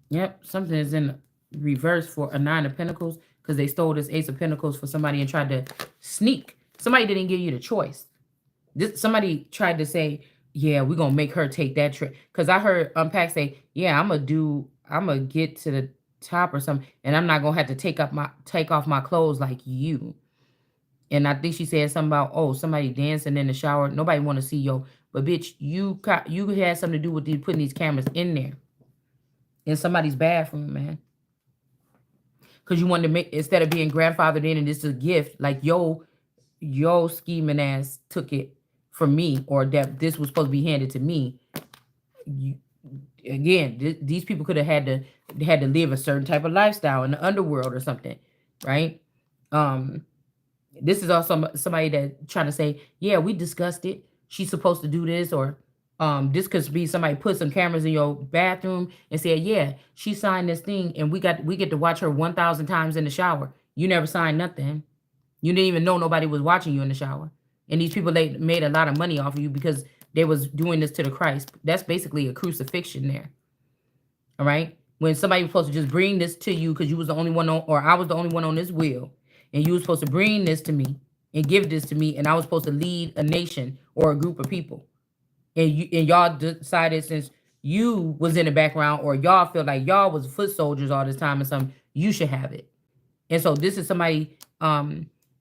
Yep, something is in reverse for a 9 of Pentacles, because they stole this Ace of Pentacles for somebody and tried to sneak. Somebody didn't give you the choice. Somebody tried to say, yeah, we're going to make her take that trip. Because I heard Unpack say, yeah, I'm going to get to the top or something, and I'm not going to have to take off my clothes like you. And I think she said something about, oh, somebody dancing in the shower. Nobody want to see yo. But bitch, you had something to do with putting these cameras in there in somebody's bathroom, man. Because you wanted to make, instead of being grandfathered in and this is a gift, like yo scheming ass took it from me, or that this was supposed to be handed to me. You, again, these people could have had to live a certain type of lifestyle in the underworld or something, right? Um, this is also somebody that trying to say, yeah, we discussed it. She's supposed to do this, or this could be somebody put some cameras in your bathroom and said, yeah, she signed this thing, and we get to watch her 1,000 times in the shower. You never signed nothing. You didn't even know nobody was watching you in the shower. And these people, they made a lot of money off of you because they was doing this to the Christ. That's basically a crucifixion there. All right. When somebody was supposed to just bring this to you because you was the only one on, or I was the only one on this wheel, and you was supposed to bring this to me and give this to me, and I was supposed to lead a nation or a group of people. And y'all decided, since you was in the background, or y'all feel like y'all was foot soldiers all this time or something, you should have it. And so this is somebody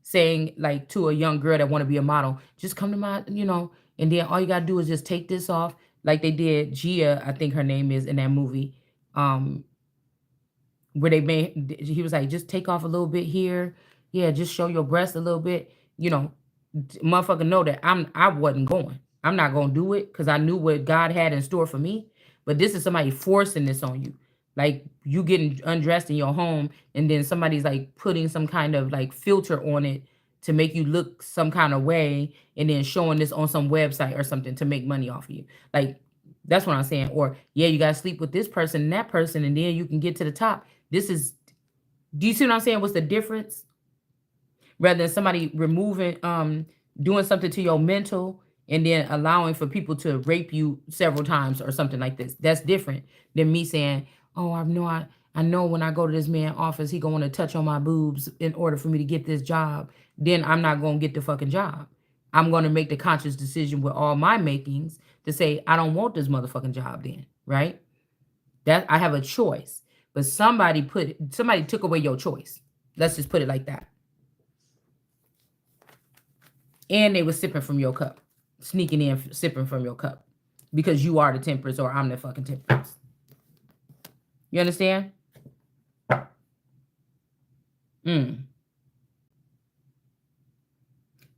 saying, like, to a young girl that want to be a model, just come to my, and then all you gotta do is just take this off, like they did Gia, I think her name is, in that movie, um, where they made, he was like, just take off a little bit here, yeah, just show your breast a little bit, motherfucker know that I wasn't going. I'm not gonna do it because I knew what God had in store for me. But this is somebody forcing this on you. Like, you getting undressed in your home, and then somebody's like putting some kind of like filter on it to make you look some kind of way, and then showing this on some website or something to make money off of you. Like, that's what I'm saying. Or yeah, you gotta sleep with this person and that person, and then you can get to the top. This is, do you see what I'm saying? What's the difference? Rather than somebody removing, doing something to your mental, and then allowing for people to rape you several times or something like this. That's different than me saying, oh, I know when I go to this man's office, he gonna want to touch on my boobs in order for me to get this job. Then I'm not gonna get the fucking job. I'm gonna make the conscious decision with all my makings to say, I don't want this motherfucking job then, right? That I have a choice. But somebody took away your choice. Let's just put it like that. And they were sipping from your cup, sneaking in, sipping from your cup, because you are the temperance, or I'm the fucking temperance. You understand? Mm.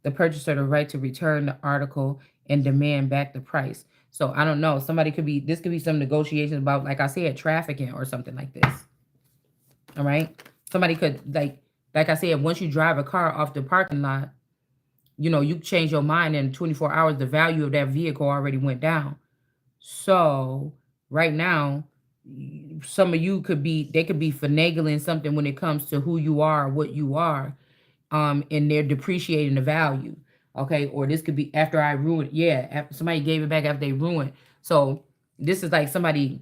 The purchaser the right to return the article and demand back the price. So I don't know. This could be some negotiations about, like I said, trafficking or something like this. All right. Somebody could, like I said, once you drive a car off the parking lot, you change your mind in 24 hours, the value of that vehicle already went down. So right now, some of you they could be finagling something when it comes to who you are, what you are, and they're depreciating the value. Okay. Or this could be after I ruined. Yeah. After somebody gave it back after they ruined. So this is like somebody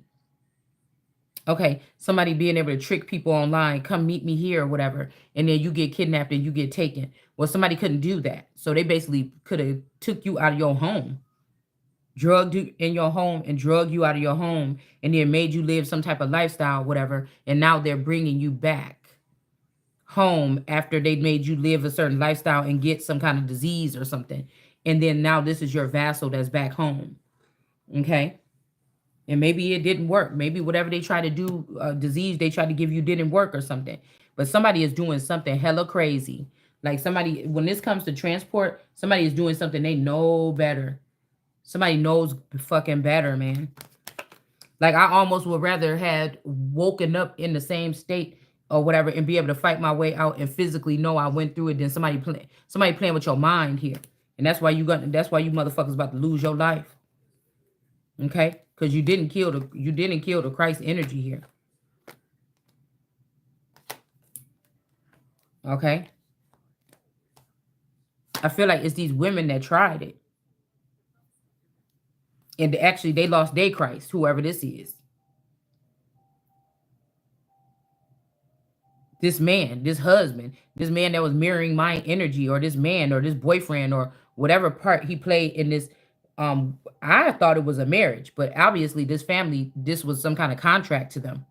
being able to trick people online, come meet me here or whatever, and then you get kidnapped and you get taken. Well, somebody couldn't do that. So they basically could have took you out of your home, drugged you in your home and drug you out of your home, and then made you live some type of lifestyle, whatever. And now they're bringing you back home after they made you live a certain lifestyle and get some kind of disease or something. And then now this is your vassal that's back home. Okay. And maybe it didn't work. Maybe whatever they try to do, disease they tried to give you didn't work or something. But somebody is doing something hella crazy. Like, somebody, when this comes to transport, somebody is doing something they know better. Somebody knows fucking better, man. Like, I almost would rather had woken up in the same state or whatever and be able to fight my way out and physically know I went through it than somebody playing with your mind here. And that's why you motherfuckers about to lose your life. Okay? Because you didn't kill the Christ energy here. Okay? I feel like it's these women that tried it. And actually they lost their Christ, whoever this is. This man, this husband, this man that was mirroring my energy, or this man or this boyfriend or whatever part he played in this. I thought it was a marriage, but obviously this family, this was some kind of contract to them.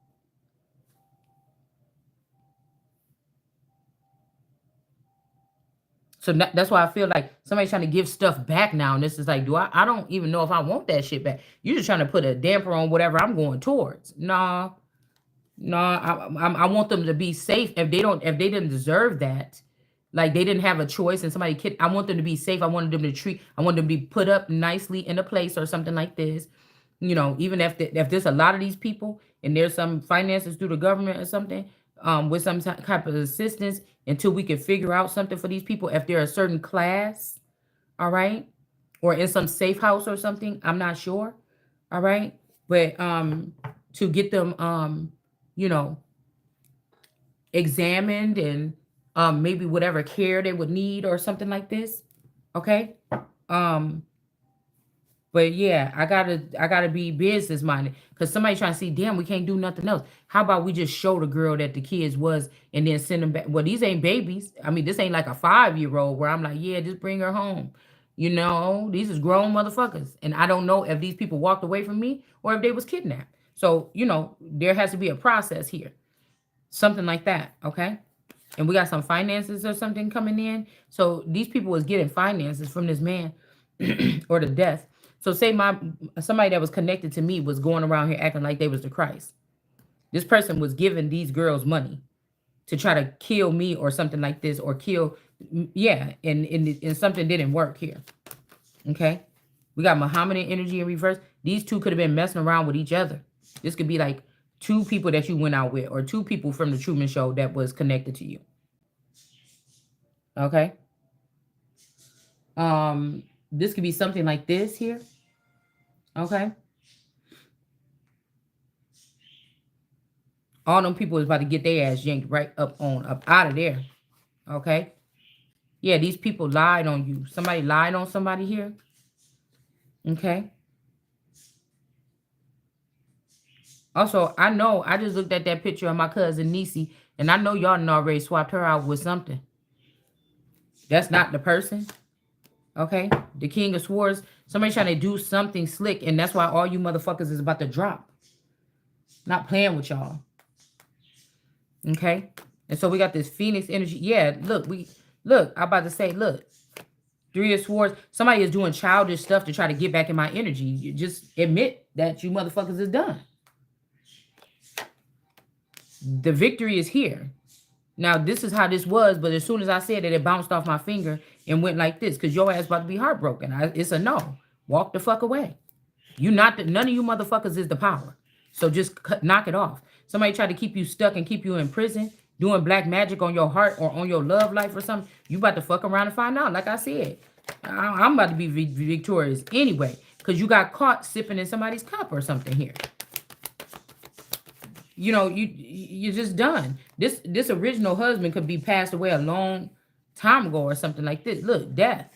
So that's why I feel like somebody's trying to give stuff back now. And this is like, I don't even know if I want that shit back. You're just trying to put a damper on whatever I'm going towards. No, no, I want them to be safe. If they didn't deserve that, like they didn't have a choice and somebody I want them to be safe. I wanted them to I want them to be put up nicely in a place or something like this. Even if there's a lot of these people and there's some finances through the government or something, with some type of assistance until we can figure out something for these people. If they're a certain class, all right, or in some safe house or something, I'm not sure, all right, but to get them, you know, examined and maybe whatever care they would need or something like this, okay. Um, But yeah, I gotta be business minded because somebody trying to see, damn, we can't do nothing else. How about we just show the girl that the kids was and then send them back? Well, these ain't babies. I mean, this ain't like a 5-year-old where I'm like, yeah, just bring her home. These is grown motherfuckers. And I don't know if these people walked away from me or if they was kidnapped. So, there has to be a process here. Something like that, okay? And we got some finances or something coming in. So these people was getting finances from this man or the death. So say somebody that was connected to me was going around here acting like they was the Christ. This person was giving these girls money to try to kill me or something like this, or kill, yeah, and something didn't work here. Okay, we got Muhammadan energy in reverse. These two could have been messing around with each other. This could be like two people that you went out with, or two people from the Truman Show that was connected to you. Okay. This could be something like this here. Okay. All them people is about to get their ass yanked right up out of there. Okay. Yeah, these people lied on you. Somebody lied on somebody here. Okay. Also, I know I just looked at that picture of my cousin Niecy, and I know y'all done already swapped her out with something. That's not the person. Okay. The King of Swords. Somebody trying to do something slick, and that's why all you motherfuckers is about to drop. Not playing with y'all. Okay. And so we got this Phoenix energy. Yeah, look, I'm about to say, look. 3 of Swords. Somebody is doing childish stuff to try to get back in my energy. You just admit that you motherfuckers is done. The victory is here. Now, this is how this was, but as soon as I said it, it bounced off my finger and went like this, because your ass about to be heartbroken. It's a no. Walk the fuck away. None of you motherfuckers is the power. So just knock it off. Somebody tried to keep you stuck and keep you in prison, doing black magic on your heart or on your love life or something. You about to fuck around and find out. Like I said, I'm about to be victorious anyway, because you got caught sipping in somebody's cup or something here. You're just done. This original husband could be passed away a long time ago or something like this. Look, death.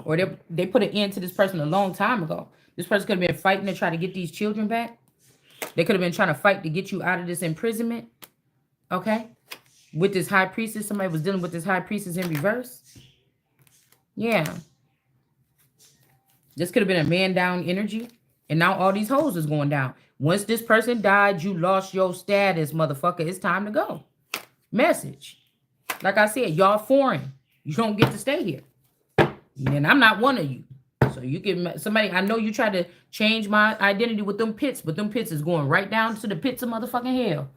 Or they put an end to this person a long time ago. This person could have been fighting to try to get these children back. They could have been trying to fight to get you out of this imprisonment. Okay? With this high priestess. Somebody was dealing with this high priestess in reverse. Yeah. This could have been a man down energy. And now all these hoes is going down. Once this person died, you lost your status, motherfucker. It's time to go. Message. Like I said, y'all foreign. You don't get to stay here. And I'm not one of you. So you can, somebody, I know you tried to change my identity with them pits, but them pits is going right down to the pits of motherfucking hell.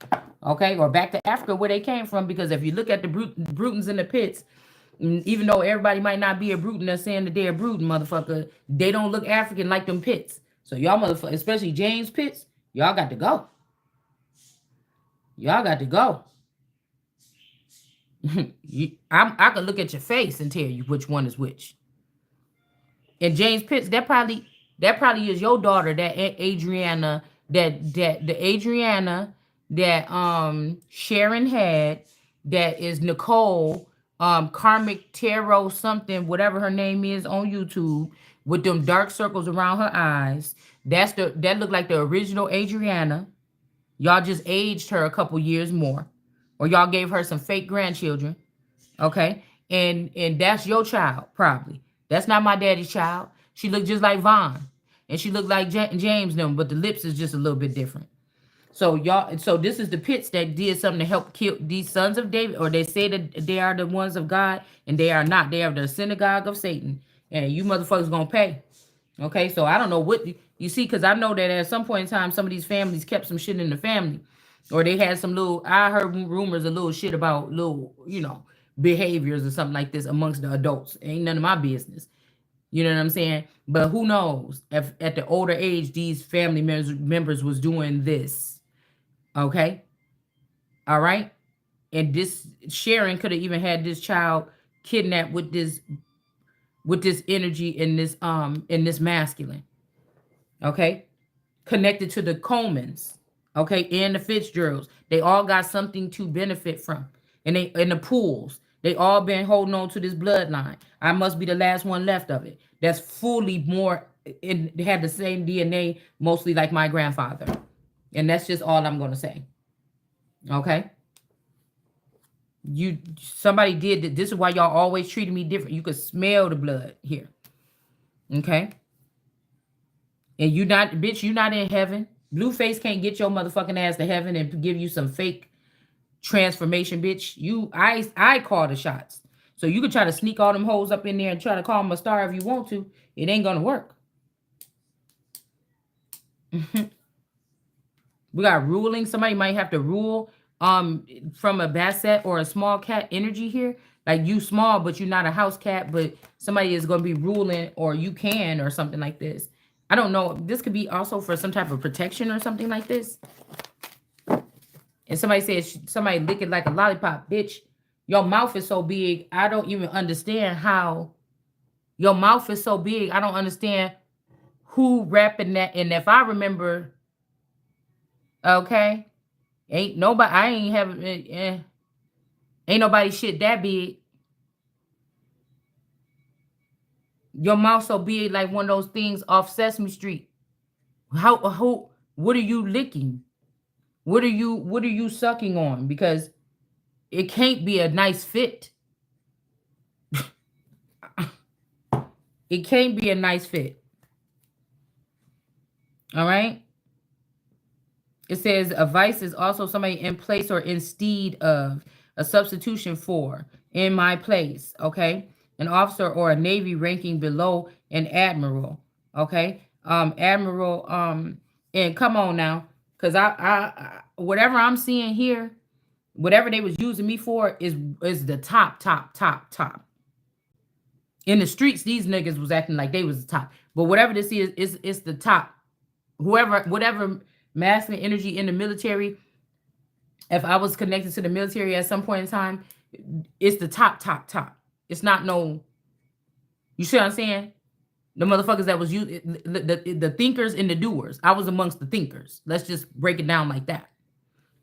Okay? Or back to Africa where they came from. Because if you look at the Brutons in the pits, even though everybody might not be a Bruton that's saying that they're a Bruton, motherfucker, they don't look African like them pits. So y'all motherfuckers, especially James Pitts, y'all got to go. Y'all got to go. I can look at your face and tell you which one is which. And James Pitts, that probably is your daughter, that Adriana, the Adriana that Sharon had, that is Nicole, Karmic Tarot something, whatever her name is on YouTube, with them dark circles around her eyes. That looked like the original Adriana. Y'all just aged her a couple years more. Or y'all gave her some fake grandchildren. Okay? And that's your child, probably. That's not my daddy's child. She looked just like Vaughn. And she looked like James them, but the lips is just a little bit different. So y'all, so this is the pits that did something to help kill these sons of David, or they say that they are the ones of God, and they are not. They are the synagogue of Satan, and you motherfuckers gonna pay. Okay, so I don't know what you see, because I know that at some point in time, some of these families kept some shit in the family, or they had some little. I heard rumors of little shit about little, behaviors or something like this amongst the adults. Ain't none of my business. You know what I'm saying? But who knows if at the older age these family members was doing this. Okay, all right, and this Sharon could have even had this child kidnapped with this energy in this masculine. Okay, connected to the Comans, okay, and the Fitzgeralds. They all got something to benefit from. And they in the pools, they all been holding on to this bloodline. I must be the last one left of it. That's fully more they have the same DNA, mostly like my grandfather. And that's just all I'm gonna say. Okay. Somebody did that. This is why y'all always treated me different. You could smell the blood here. Okay. And you not, bitch, you not in heaven. Blueface can't get your motherfucking ass to heaven and give you some fake transformation, bitch. I call the shots. So you can try to sneak all them hoes up in there and try to call them a star if you want to. It ain't gonna work. We got ruling. Somebody might have to rule from a basset or a small cat energy here. Like you small, but you're not a house cat, but somebody is gonna be ruling, or you can, or something like this. I don't know. This could be also for some type of protection or something like this. And somebody says somebody lick it like a lollipop, bitch. Your mouth is so big. I don't even understand how your mouth is so big. I don't understand who rapping that. And if I remember, okay, ain't nobody. I ain't having. Ain't nobody shit that big. Your mouth so big like one of those things off Sesame Street. How? What are you licking? What are you sucking on? Because it can't be a nice fit. It can't be a nice fit. All right. It says a vice is also somebody in place or instead of, a substitution for, in my place. Okay. An officer or a navy ranking below an admiral. Okay. Admiral. And come on now, because I whatever I'm seeing here, whatever they was using me for is the top. In the streets, these niggas was acting like they was the top. But whatever this is, it's the top. Whatever masculine energy in the military, if I was connected to the military at some point in time, it's the top. It's not no, you see what I'm saying? The motherfuckers that was the thinkers and the doers. I was amongst the thinkers. Let's just break it down like that.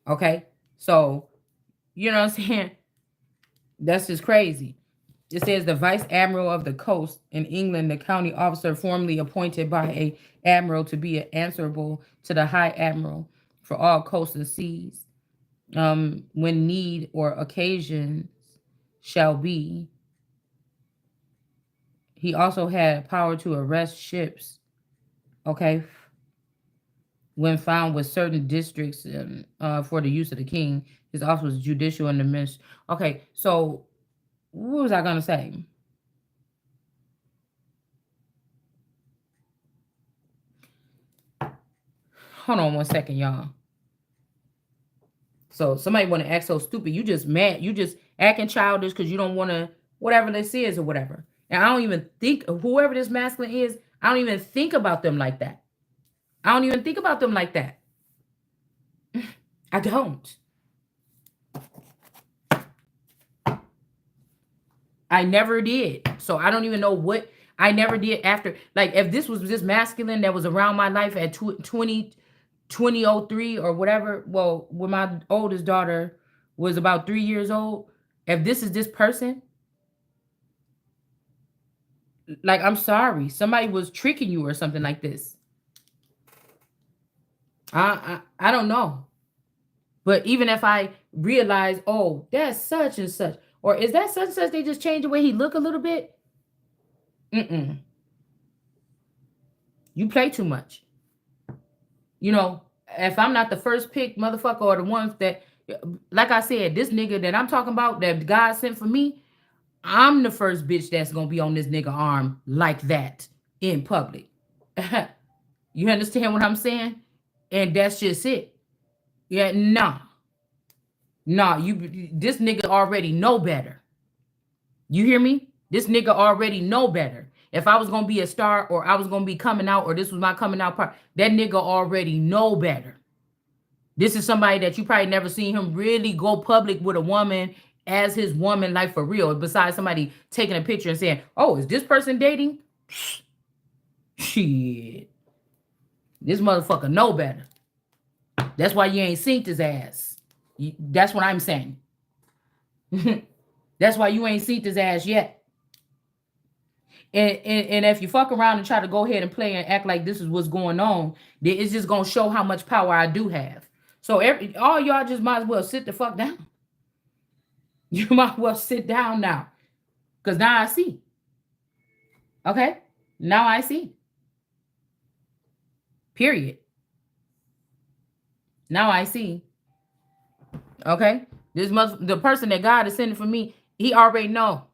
Okay? So, you know what I'm saying? That's just crazy. It says the vice admiral of the coast in England, the county officer formerly appointed by a admiral to be answerable to the high admiral for all coasts and seas, when need or occasions shall be. He also had power to arrest ships, okay, when found with certain districts for the use of the king. His office was judicial and the ministry. Okay, so what was I gonna say? Hold on one second, y'all. So somebody want to act so stupid. You just mad. You just acting childish because you don't want to, whatever this is or whatever. And I don't even think, whoever this masculine is, I don't even think about them like that. I don't even think about them like that. I don't. I never did. So I don't even know what I never did after. Like, if this was this masculine that was around my life at 2003 or whatever, well, when my oldest daughter was about 3 years old, if this is this person, like, I'm sorry, somebody was tricking you or something like this. I don't know. But even if I realize, oh, that's such and such, or is that such and such, they just changed the way he look a little bit. You play too much. You know, if I'm not the first pick motherfucker or the ones that, like I said, this nigga that I'm talking about that God sent for me, I'm the first bitch that's gonna be on this nigga arm like that in public. You understand what I'm saying? And that's just it. Yeah, nah. Nah, this nigga already know better. You hear me? This nigga already know better. If I was gonna be a star or I was gonna be coming out or this was my coming out part, that nigga already know better. This is somebody that you probably never seen him really go public with a woman as his woman, like for real. Besides somebody taking a picture and saying, "Oh, is this person dating?" Shit, this motherfucker know better. That's why you ain't synced his ass. That's what I'm saying. That's why you ain't synced his ass yet. And if you fuck around and try to go ahead and play and act like this is what's going on, then it's just gonna show how much power I do have. So all y'all just might as well sit the fuck down. You might well sit down now. Because now I see. Okay? Now I see. Period. Now I see. Okay? The person that God is sending for me, he already know.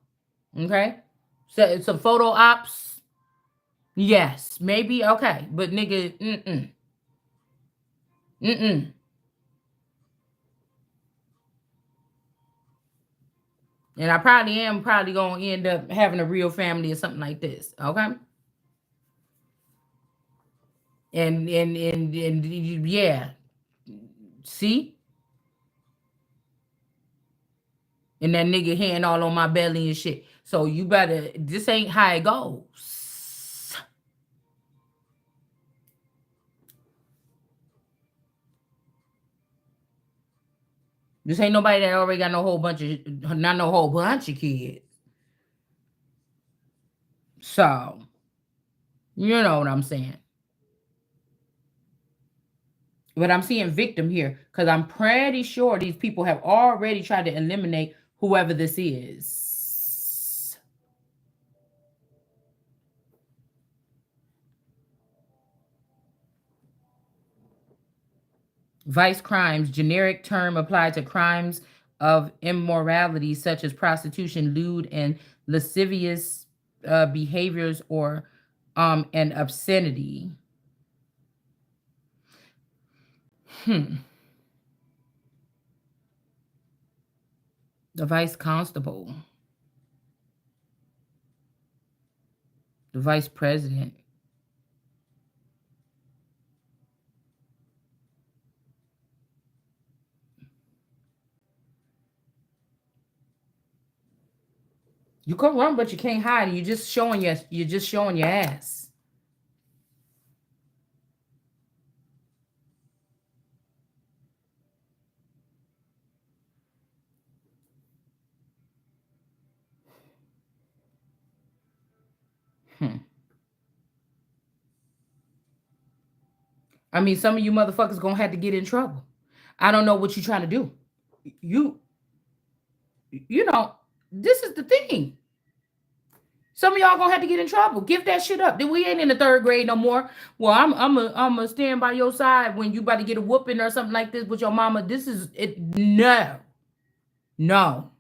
Okay? So some photo ops. Yes. Maybe. Okay. But nigga, mm-mm. Mm-mm. And I probably am gonna end up having a real family or something like this. Okay? And yeah. See? And that nigga hand all on my belly and shit. So you better, this ain't how it goes. This ain't nobody that already got not no whole bunch of kids. So, you know what I'm saying. But I'm seeing victim here because I'm pretty sure these people have already tried to eliminate whoever this is. Vice crimes, generic term applied to crimes of immorality such as prostitution, lewd, and lascivious behaviors or and obscenity. The vice constable, the vice president. You can run, but you can't hide. You're just showing your ass. Hmm. I mean, some of you motherfuckers gonna have to get in trouble. I don't know what you're trying to do. You, you know, this is the thing. Some of y'all gonna have to get in trouble. Give that shit up. Then we ain't in the third grade no more. Well, I'm a stand by your side when you about to get a whooping or something like this with your mama. This is it. No, no,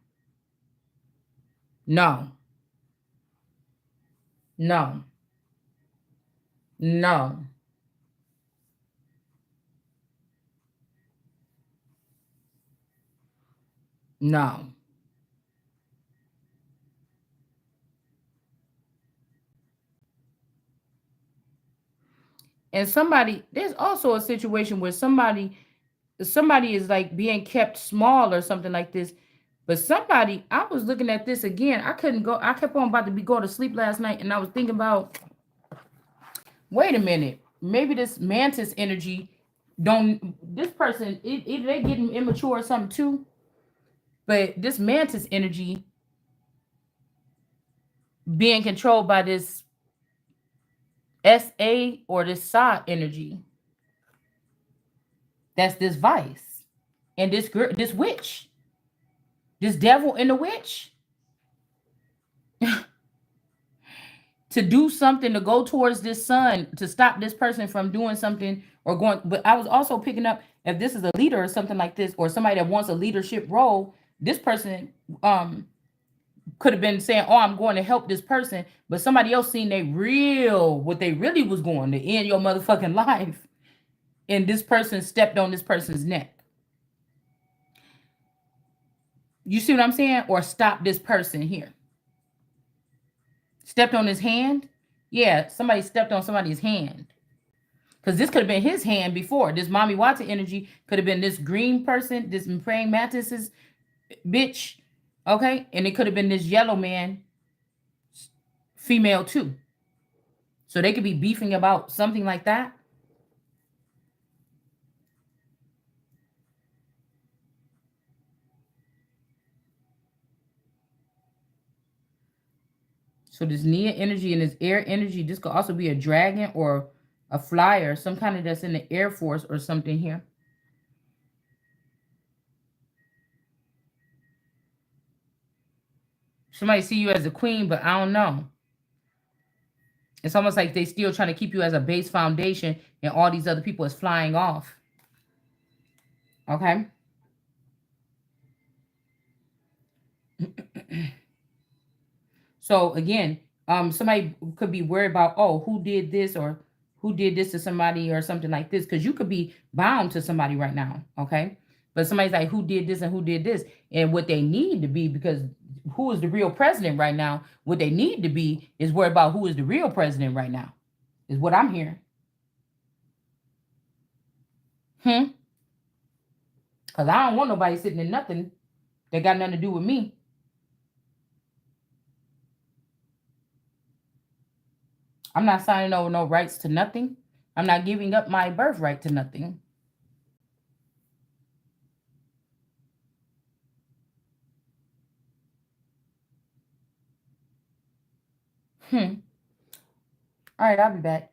no, no, no, no. And there's also a situation where somebody is like being kept small or something like this. But I was looking at this again. I couldn't go. I kept on about to be going to sleep last night, and I was thinking about, wait a minute, maybe this mantis energy don't. This person, either they getting immature or something too. But this mantis energy being controlled by this SA or this Sa energy. That's this vice and this girl, this witch, this devil and the witch. to do something, to go towards this son, to stop this person from doing something or going. But I was also picking up, if this is a leader or something like this, or somebody that wants a leadership role, this person could have been saying, oh, I'm going to help this person, but somebody else seen what they really was going to end your motherfucking life, and this person stepped on this person's neck. You see what I'm saying? Or stop this person here. Stepped on his hand. Yeah, somebody stepped on somebody's hand. Because this could have been his hand before. This Mommy Watson energy could have been this green person, this praying mantis's bitch. Okay? And it could have been this yellow man, female too. So they could be beefing about something like that. So this Nia energy and this air energy, this could also be a dragon or a flyer, some kind of that's in the Air Force or something here. Somebody see you as a queen, but I don't know. It's almost like they still trying to keep you as a base foundation, and all these other people is flying off. Okay. So again, somebody could be worried about, oh, who did this or who did this to somebody or something like this, because you could be bound to somebody right now. Okay. But somebody's like, who did this and who did this, and what they need to be, because who is the real president right now? What they need to be is worried about who is the real president right now, is what I'm hearing. Because I don't want nobody sitting in nothing that got nothing to do with me. I'm not signing over no rights to nothing. I'm not giving up my birthright to nothing. Hmm. All right, I'll be back.